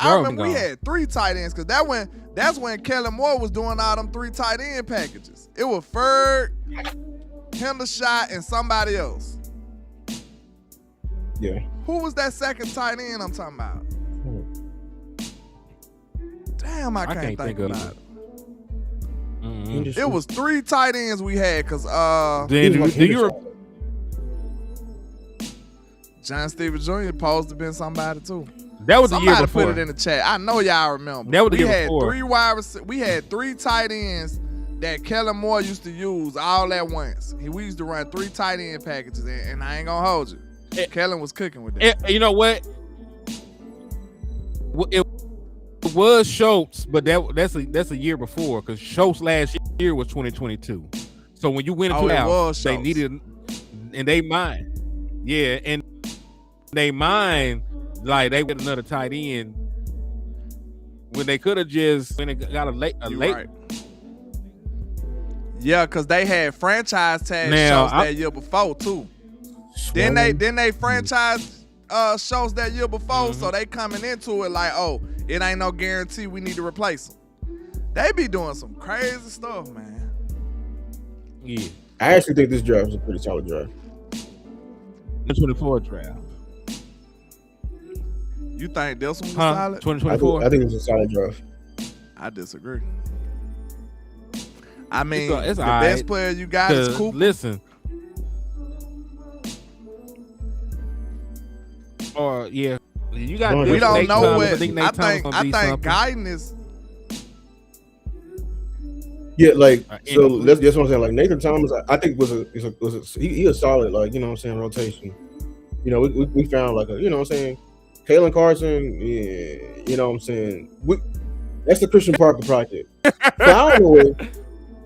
I remember we had 3 tight ends because that's when Kellen Moore was doing all them 3 tight end packages. It was Ferg, Hendershot, and somebody else. Yeah. Who was that second tight end I'm talking about? Damn, I can't think about it. It was 3 tight ends we had because John Stevens Jr. supposed to been somebody too. That was the year before. Somebody put it in the chat. I know y'all remember. That was the year before. We had 3 tight ends that Kellen Moore used to use all at once. We used to run 3 tight end packages, and I ain't gonna hold you. Kellen was cooking with that. You know what? It was Schultz, but that's a year before because Schultz last year was 2022. So when you went into house, they needed, and they mind, and they mind like they get another tight end when they could have just got a late. Right. Yeah, because they had franchise tag Schultz that year before too. Then they franchise Schultz that year before, so they coming into it like, oh, it ain't no guarantee we need to replace him. They be doing some crazy stuff, man. Yeah, I actually think this draft is a pretty solid draft. The 24 draft. You think this one was solid? 2024. I think it's a solid draft. I disagree. I mean, it's the right, best player you got is Cooper. Listen. Or you got. We don't know what. I think Guyton is. Yeah, like so. That's what I'm saying. Like Nathan Thomas, I think he a solid, like, you know what I'm saying, rotation. You know, we found like a, you know what I'm saying, Kalen Carson. Yeah, you know what I'm saying. That's the Christian Parker project.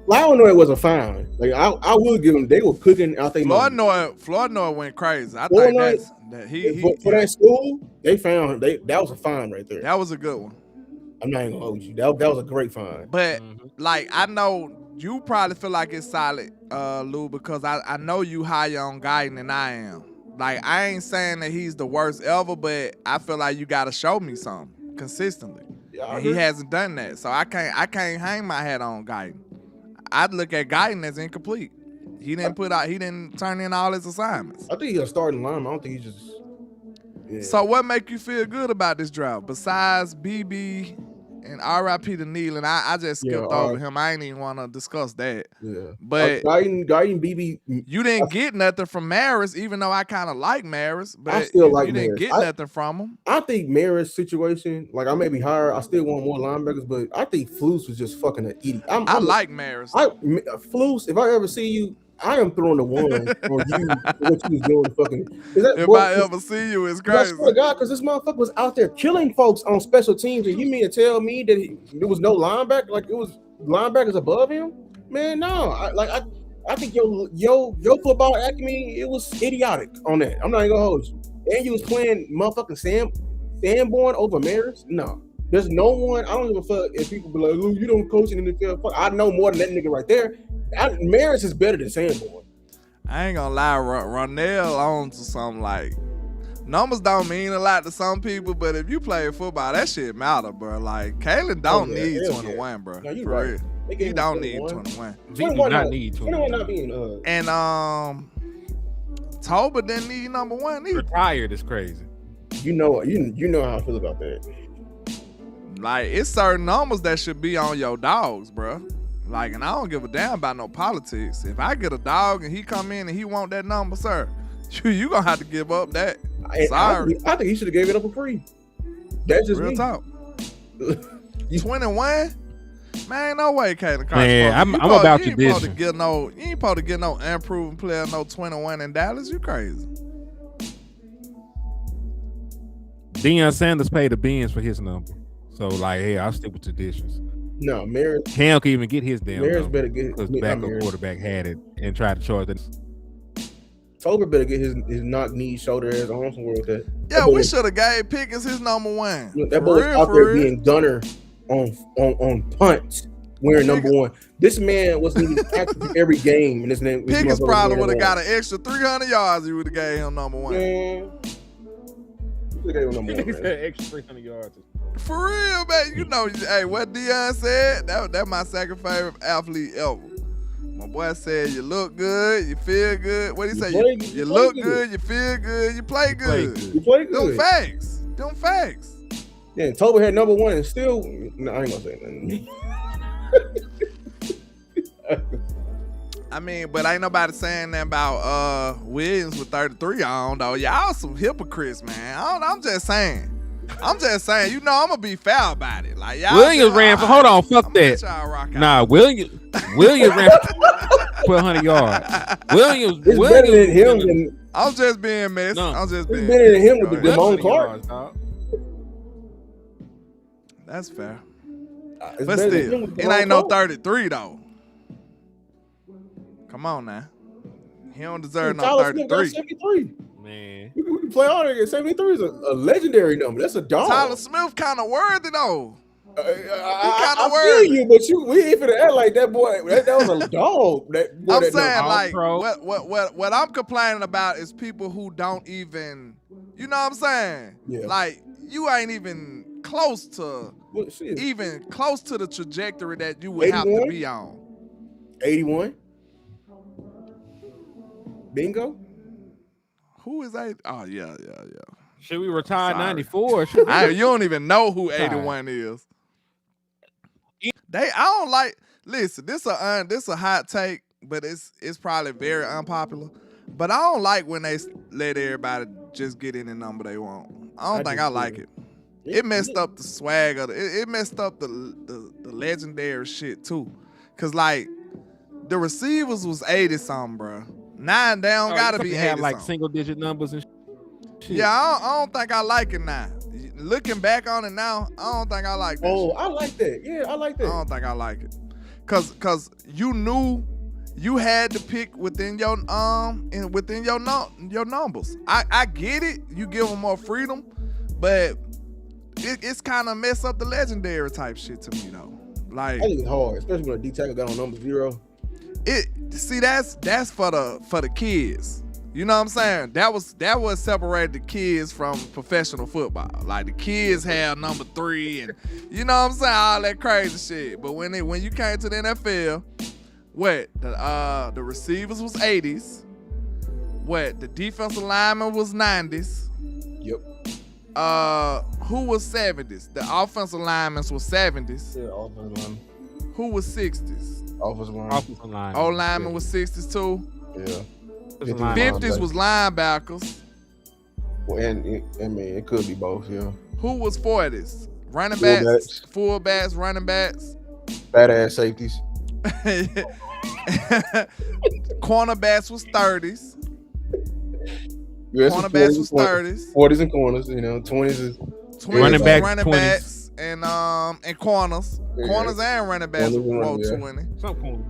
Flournoy was a fine. Like I would give them. They were cooking out there. Flournoy went crazy. I think that he for that school, they found that was a find right there. That was a good one. I'm not even gonna hold you. That was a great find. But like, I know you probably feel like it's solid, Lou, because I know you higher on Guyton than I am. Like, I ain't saying that he's the worst ever, but I feel like you gotta show me something consistently. Yeah, and he hasn't done that, so I can't hang my hat on Guyton. I'd look at Guyton as incomplete. He didn't turn in all his assignments. I think he's a starting lineman. I don't think he's just. Yeah. So what make you feel good about this draft besides BB and RIP to Neal? And I just skipped over him. I ain't even want to discuss that. Yeah, but Guyton, BB. You didn't get nothing from Maris, even though I kind of like Maris. But I still like you Maris. Didn't get nothing from him. I think Maris' situation, like, I may be higher. I still want more linebackers, but I think Flus was just fucking an idiot. I like Maris. Flus, if I ever see you, I am throwing the one on you for what you was doing. Fucking. If I ever see you, it's crazy. I swear to God, because this motherfucker was out there killing folks on special teams, and you mean to tell me that there was no linebacker? Like, it was linebackers above him? Man, no. I think your football acumen, it was idiotic on that. I'm not even gonna hold you. And you was playing motherfucking Sanborn over Maris? No. There's no one. I don't give a fuck if people be like, "Ooh, you don't coach in the NFL." Fuck, I know more than that nigga right there. Maris is better than Sanborn. I ain't gonna lie, Ronell on to something like numbers don't mean a lot to some people, but if you play football, that shit matter, bro. Like, Kalen don't need 21, bro. No, you right. Real. He don't need 21. He do not need 21. And Toba didn't need number one either. Retired is crazy. You know how I feel about that. Like, it's certain numbers that should be on your dogs, bro. Like, and I don't give a damn about no politics. If I get a dog and he come in and he want that number, sir, you gonna have to give up that. Sorry. I think he should have gave it up for free. That's just real me. talk. 21? Man, no way, Kaden. Man, I'm about you this. You ain't supposed to get no unproven player, no 21 in Dallas. You crazy. Deion Sanders paid the Benz for his number. So, like, hey, I'll stick with traditions. No, Maris. Cam can even get his damn Maris number better get because the backup quarterback had it and tried to charge it. Tober better get his knock, knee, shoulder, ass on somewhere with that. Yeah, we should have gave Pickens his number one. That boy out there being gunner on punts, wearing number one. This man wasn't even active every game, and his name Pickens probably would have got an extra 300 yards. You would have gave him number one. Man, you gave him number one. Extra 300 yards. For real, man. You know, hey, what Deion said, that my second favorite athlete ever. My boy said, you look good, you feel good. What did he say? You look good, you feel good, you play good. You play good. Them facts. Yeah, Tober had number one and still, no, I ain't gonna say nothing. I mean, but ain't nobody saying that about Williams with 33 on, though. Y'all some hypocrites, man. I'm just saying. You know, I'm gonna be foul about it. Like, y'all Williams ran for. Hold on, fuck that. Nah, Williams ran for 100 yards. Williams better than him. I'm just being messy. No. I'm just It's being better than him with the Damone Clark. That's fair. But still, it ain't no 33 though. Come on now. He don't deserve no 33. 73. Man, we can play on it. 73 is a legendary number. That's a dog. Tyler Smith kind of worthy though. I feel you, but we ain't finna act like that boy. That was a dog. I'm saying, like, what I'm complaining about is people who don't even, you know what I'm saying? Yeah. Like, you ain't even close to the trajectory that you would 81? have to be on. 81. Bingo. Who is that? Oh yeah. Should we retire 94? You don't even know who 81 is. I don't like. Listen, this a hot take, but it's probably very unpopular. But I don't like when they let everybody just get any number they want. I don't think I like it. It messed up the swag of it messed up the legendary shit too. Cause like the receivers was 80 something, bro. 9 down gotta be 80 have like something. single digit numbers and shit. Yeah, I don't think I like it now. Looking back on it now, I don't think I like that. Oh, shit. I like that. Yeah, I like that. I don't think I like it. Cause you knew you had to pick within your numbers. I get it. You give them more freedom, but it's kind of mess up the legendary type shit to me though. Like, I think it's hard, especially when a D tackle got on number 0. That's for the kids. You know what I'm saying? That was separated the kids from professional football. Like the kids have number 3 and you know what I'm saying, all that crazy shit. But when you came to the NFL, the receivers was 80s. The defensive lineman was 90s. Yep. Who was 70s? The offensive linemen was 70s. Yeah, offensive lineman. Who was 60s? Offensive line. Old lineman was 60s too. Yeah. 50s was linebackers. Well, and I mean, it could be both, yeah. Who was 40s? Running backs, fullbacks, running backs. Badass safeties. Cornerbacks was 30s. Yeah, cornerbacks was 30s. 40s and corners, you know, 20s is running backs, and corners. Yeah. Corners and running backs were 20. Some corners.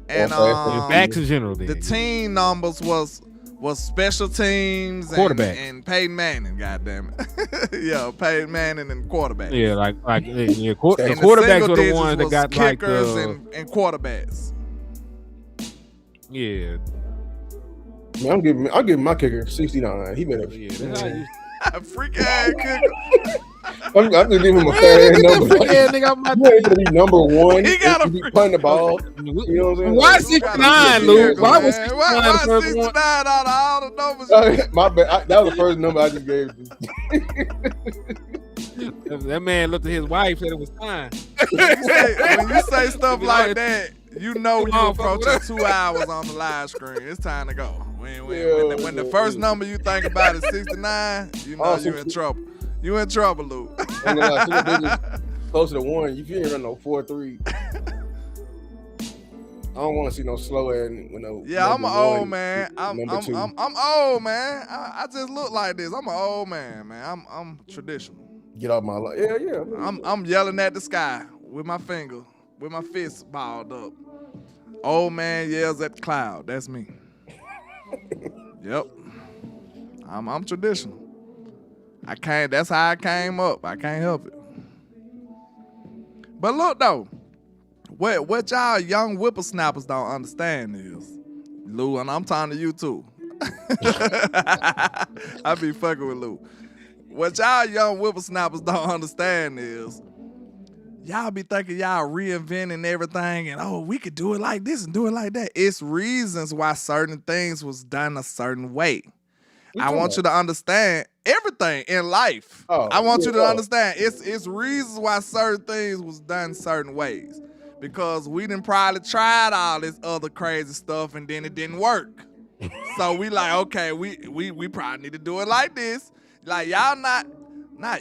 And backs in general. The team numbers was special teams and Peyton Manning, goddamn it. Yeah, Peyton Manning and quarterback. Yeah, like the quarterbacks were the ones that got kickers like and quarterbacks. Yeah. Man, I'll give my kicker 69. He better. Freak ass kicker. I'm just giving him a fat ass number. Nigga, I'm about You ain't gonna be number one. He got and you be punting the ball. You know what I'm saying? Why Like, 69, Lou? Why was 69 Why the first 69 one? out of all the numbers? my bad. That was the first number I just gave. That man looked at his wife, said it was time. When you say stuff like that, you know you Oh, approaching 2 hours on the live screen. It's time to go. When the first number you think about is 69, you know you in trouble. You in trouble, Lou. Closer to 1, you can't run no 4-3. I don't want to see no slow ass. Yeah, I'm an old man. I'm old, man. I just look like this. I'm an old man, man. I'm traditional. Get off my life. Yeah. I'm yelling at the sky with my finger, with my fist balled up. Old man yells at the cloud. That's me. Yep. I'm traditional. That's how I came up. I can't help it. But look though, what y'all young whippersnappers don't understand is, Lou, and I'm talking to you too. I be fucking with Lou. What y'all young whippersnappers don't understand is, y'all be thinking y'all reinventing everything and we could do it like this and do it like that. It's reasons why certain things was done a certain way. I want you to understand everything in life. I want you to understand it's reasons why certain things was done certain ways. Because we done probably tried all this other crazy stuff and then it didn't work. So we like, okay, we probably need to do it like this. Like y'all not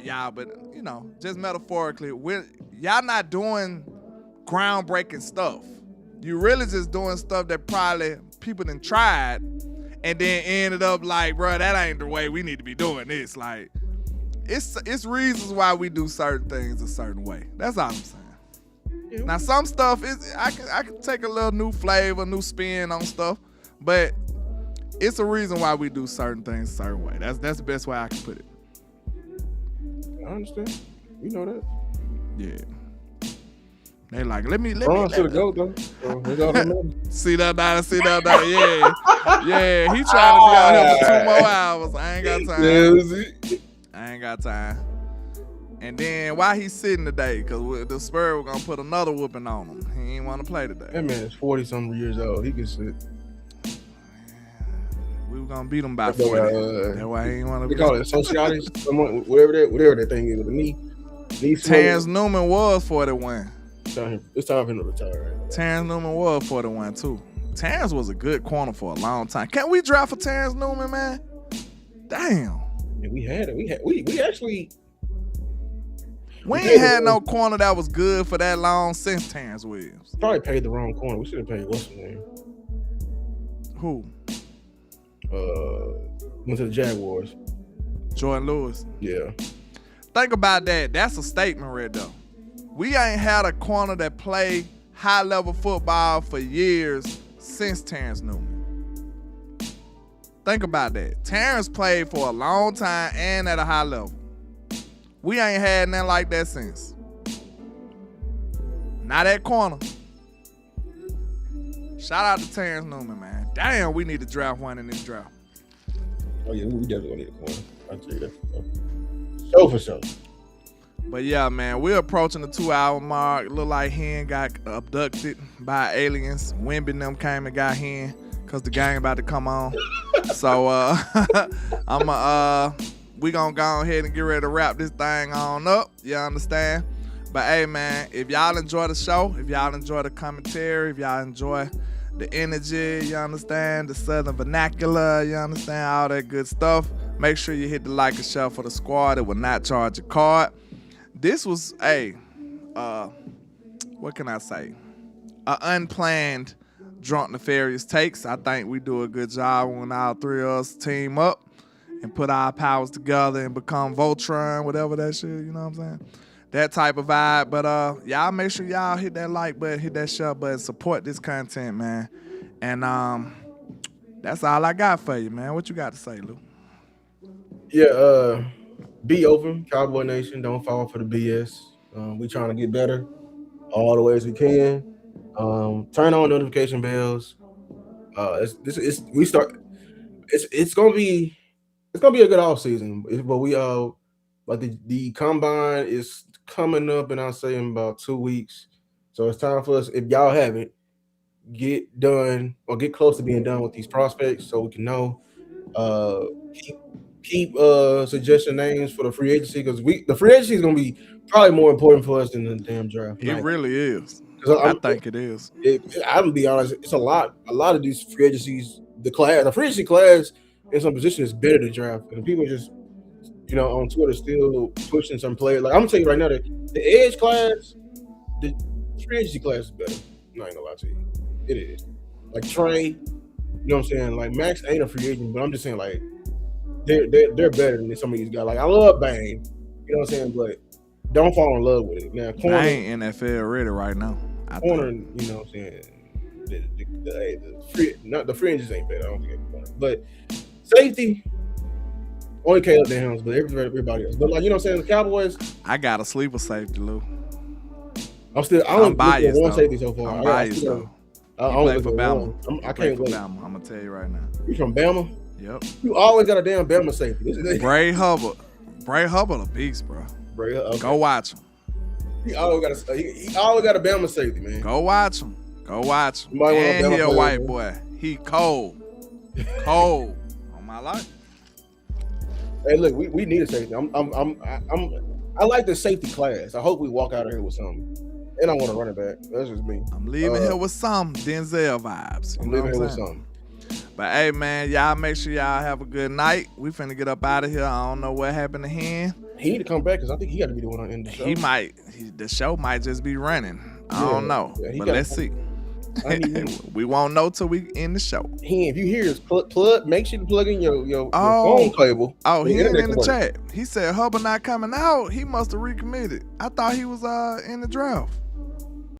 y'all, but just metaphorically, y'all not doing groundbreaking stuff. You really just doing stuff that probably people done tried and then ended up like, bro, that ain't the way we need to be doing this. Like, it's reasons why we do certain things a certain way. That's all I'm saying. Yeah. Now, some stuff I can take a little new flavor, new spin on stuff, but it's a reason why we do certain things a certain way. That's the best way I can put it. I understand. You know that. Yeah. They like, let me. Ron should go though. See that now, yeah. He trying to be out here for 2 more hours. I ain't got time. Yeah, I ain't got time. And then why he sitting today? Cause the Spurs were gonna put another whooping on him. He ain't want to play today. That man is 40-something years old. He can sit. We were gonna beat him by 40. That's why he ain't want to. They call it sociology, whatever that thing is with the knee. Terrence Newman was 41. It's time for him to retire. Right? Terrence Newman was 41 too. Terrence was a good corner for a long time. Can't we draft for Terrence Newman, man? Damn. Yeah, we had it. We actually. We ain't had no corner that was good for that long since Terrence Williams. Probably paid the wrong corner. We should have paid what's his name? Who? Went to the Jaguars. Jordan Lewis. Yeah. Think about that. That's a statement right there. We ain't had a corner that played high-level football for years since Terrence Newman. Think about that. Terrence played for a long time and at a high level. We ain't had nothing like that since. Not that corner. Shout out to Terrence Newman, man. Damn, we need to draft one in this draft. Oh, yeah, we definitely need a corner. I'll tell you that for sure. But yeah, man, we're approaching the 2-hour mark. Look like Hen got abducted by aliens. Wimby and them came and got Hen because the game about to come on. So we gonna go ahead and get ready to wrap this thing on up. You understand? But hey, man, if y'all enjoy the show, if y'all enjoy the commentary, if y'all enjoy the energy, you understand, the southern vernacular, you understand, all that good stuff, make sure you hit the like and share for the squad. It will not charge a card. This was what can I say? An unplanned drunk Nefarious Takes. I think we do a good job when all three of us team up and put our powers together and become Voltron, whatever that shit, you know what I'm saying? That type of vibe. But y'all make sure y'all hit that like button, hit that share button, support this content, man. And that's all I got for you, man. What you got to say, Lou? Yeah, be open, Cowboy Nation. Don't fall for the BS. We trying to get better all the ways we can. Turn on notification bells. It's gonna be a good off season, but we Like the combine is coming up, and I'll say in about 2 weeks. So it's time for us, if y'all haven't, get done or get close to being done with these prospects, so we can know. Keep suggesting names for the free agency, because the free agency is gonna be probably more important for us than the damn draft. It really is. 'Cause I think it is. I'm gonna be honest, it's a lot of these free agencies. The free agency class in some position is better than draft, and people just on Twitter still pushing some players. Like I'm gonna tell you right now, that the edge class, the free agency class is better. I'm not gonna lie to you, it is. Like Trey, you know what I'm saying? Like Max ain't a free agent, but I'm just saying like they're better than some of these guys. Like I love Bane, you know what I'm saying, but don't fall in love with it. Now corner ain't NFL ready right now. Corner, you know what I'm saying? The free agents ain't better. I don't think it's but safety. Only Caleb Downs, but everybody else. But like, you know what I'm saying? The Cowboys. I got a sleeper safety, Lou. I'm biased. One safety so far. I'm biased though. I play for Bama. I can't wait. Bama. I'm gonna tell you right now. You from Bama? Yep. You always got a damn Bama safety. Bray Hubbard. Bray Hubbard a beast, bro. Okay. Go watch him. He always got a Bama safety, man. Go watch him. And he a white boy. He cold. Cold. On my life. Hey, look, we need a safety. I like the safety class. I hope we walk out of here with something. And I want to run it back. That's just me. I'm leaving here with some Denzel vibes. I'm leaving here with something. But hey, man, y'all make sure y'all have a good night. We finna get up out of here. I don't know what happened to him. He need to come back because I think he got to be the one on the end of the show. The show might just be running. I don't know. Yeah, but let's see. We won't know till we end the show. If you hear his plug, make sure to plug in your phone cable. Oh, he ain't in the chat. He said Hubbard not coming out. He must have recommitted. I thought he was in the draft.